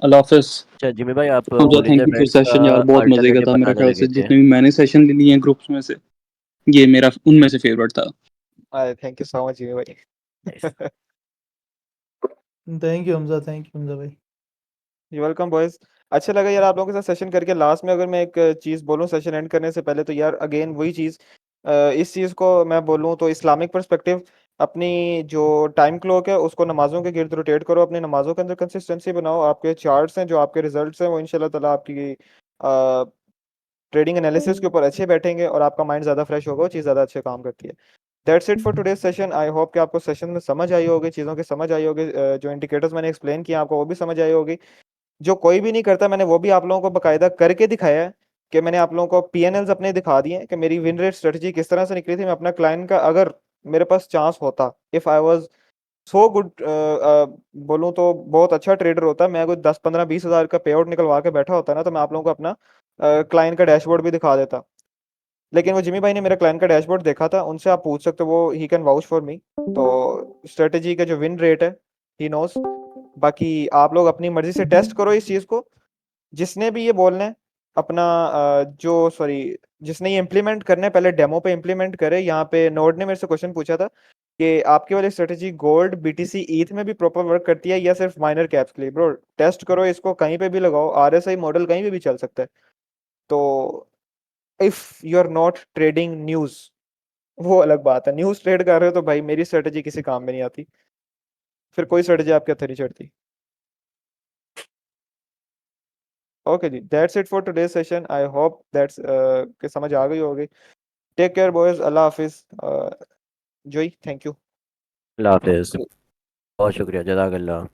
अल्लाह हाफिज। अच्छा जिमी भाई आप Hamza thank volunteer you for bands session यार, बहुत मजे का अल्टरनेटिव था मेरे बताने ख्याल लगे से। थे। जितने भी मैंने सेशन लिए हैं ग्रुप्स में से, ये मेरा उनमें से फेवरेट था। थैंक यू सो मच भाई। Nice. थैंक यू हमजा भाई। You welcome boys. अच्छा लगा यार आप लोगों के साथ सेशन करके। लास्ट में अगर मैं एक चीज़ बोलूँ सेशन एंड करने से पहले, तो यार अगेन वही चीज़, इस चीज़ को मैं बोलूँ तो इस्लामिक पर्सपेक्टिव, अपनी जो टाइम क्लॉक है उसको नमाजों के गिर्द रोटेट करो, अपनी नमाजों के अंदर कंसिस्टेंसी बनाओ। आपके चार्ट्स हैं जो आपके रिजल्ट्स हैं वो इंशाल्लाह ताला आपकी ट्रेडिंग एनालिसिस के ऊपर अच्छे बैठेंगे और आपका माइंड ज़्यादा फ्रेश होगा, वो चीज़ ज़्यादा अच्छे काम करती है। That's it for today's session. I hope कि आपको सेशन में समझ आई होगी, चीज़ों की समझ आई होगी, जो इंडिकेटर्स मैंने एक्सप्लेन किया आपको वो भी समझ आई होगी। जो कोई भी नहीं करता मैंने वो भी आप लोगों को बकायदा करके दिखाया है, कि मैंने आप लोगों को पीएनएल्स अपने दिखा दिए हैं कि मेरी विन रेट स्ट्रेटजी किस तरह से निकली थी। मैं अपना क्लाइंट का, अगर मेरे पास चांस होता, if I was so good, बोलूँ तो बहुत अच्छा ट्रेडर होता, मैं कोई 10 15 20 हज़ार का पे आउट निकलवा के बैठा होता ना, तो मैं आप लोगों को अपना क्लाइंट का डैशबोर्ड भी दिखा देता। लेकिन वो जिमी भाई ने मेरा क्लाइंट का डैशबोर्ड देखा था, उनसे आप पूछ सकते हो, वो he can vouch for me. तो स्ट्रेटजी का जो विन रेट है ही नोस। बाकी आप लोग अपनी मर्जी से टेस्ट करो इस चीज़ को। जिसने भी ये बोलना है अपना जिसने ये इम्प्लीमेंट करना है पहले डेमो पे इम्प्लीमेंट करे। यहाँ पे नोड ने मेरे से क्वेश्चन पूछा था कि आपकी वाली स्ट्रेटजी गोल्ड बीटीसी ईथ में भी प्रॉपर वर्क करती है या सिर्फ माइनर कैप्स के लिए। ब्रो टेस्ट करो इसको, कहीं पे भी लगाओ, आरएसआई मॉडल कहीं पे भी चल सकता है। तो if you are not trading news, वो अलग बात है। न्यूज ट्रेड कर रहे हो तो भाई मेरी स्ट्रेटजी किसी काम में नहीं आती, फिर कोई स्ट्रेटजी आपके हथ नहीं चढ़ती। ओके जी, that's it for today session. I hope that's के समझ आ गई होगी। टेक केयर बॉयज, अल्लाह हाफिज। Joey thank you. अल्लाह हाफिज़। बहुत शुक्रिया, जज़ाकल्लाह।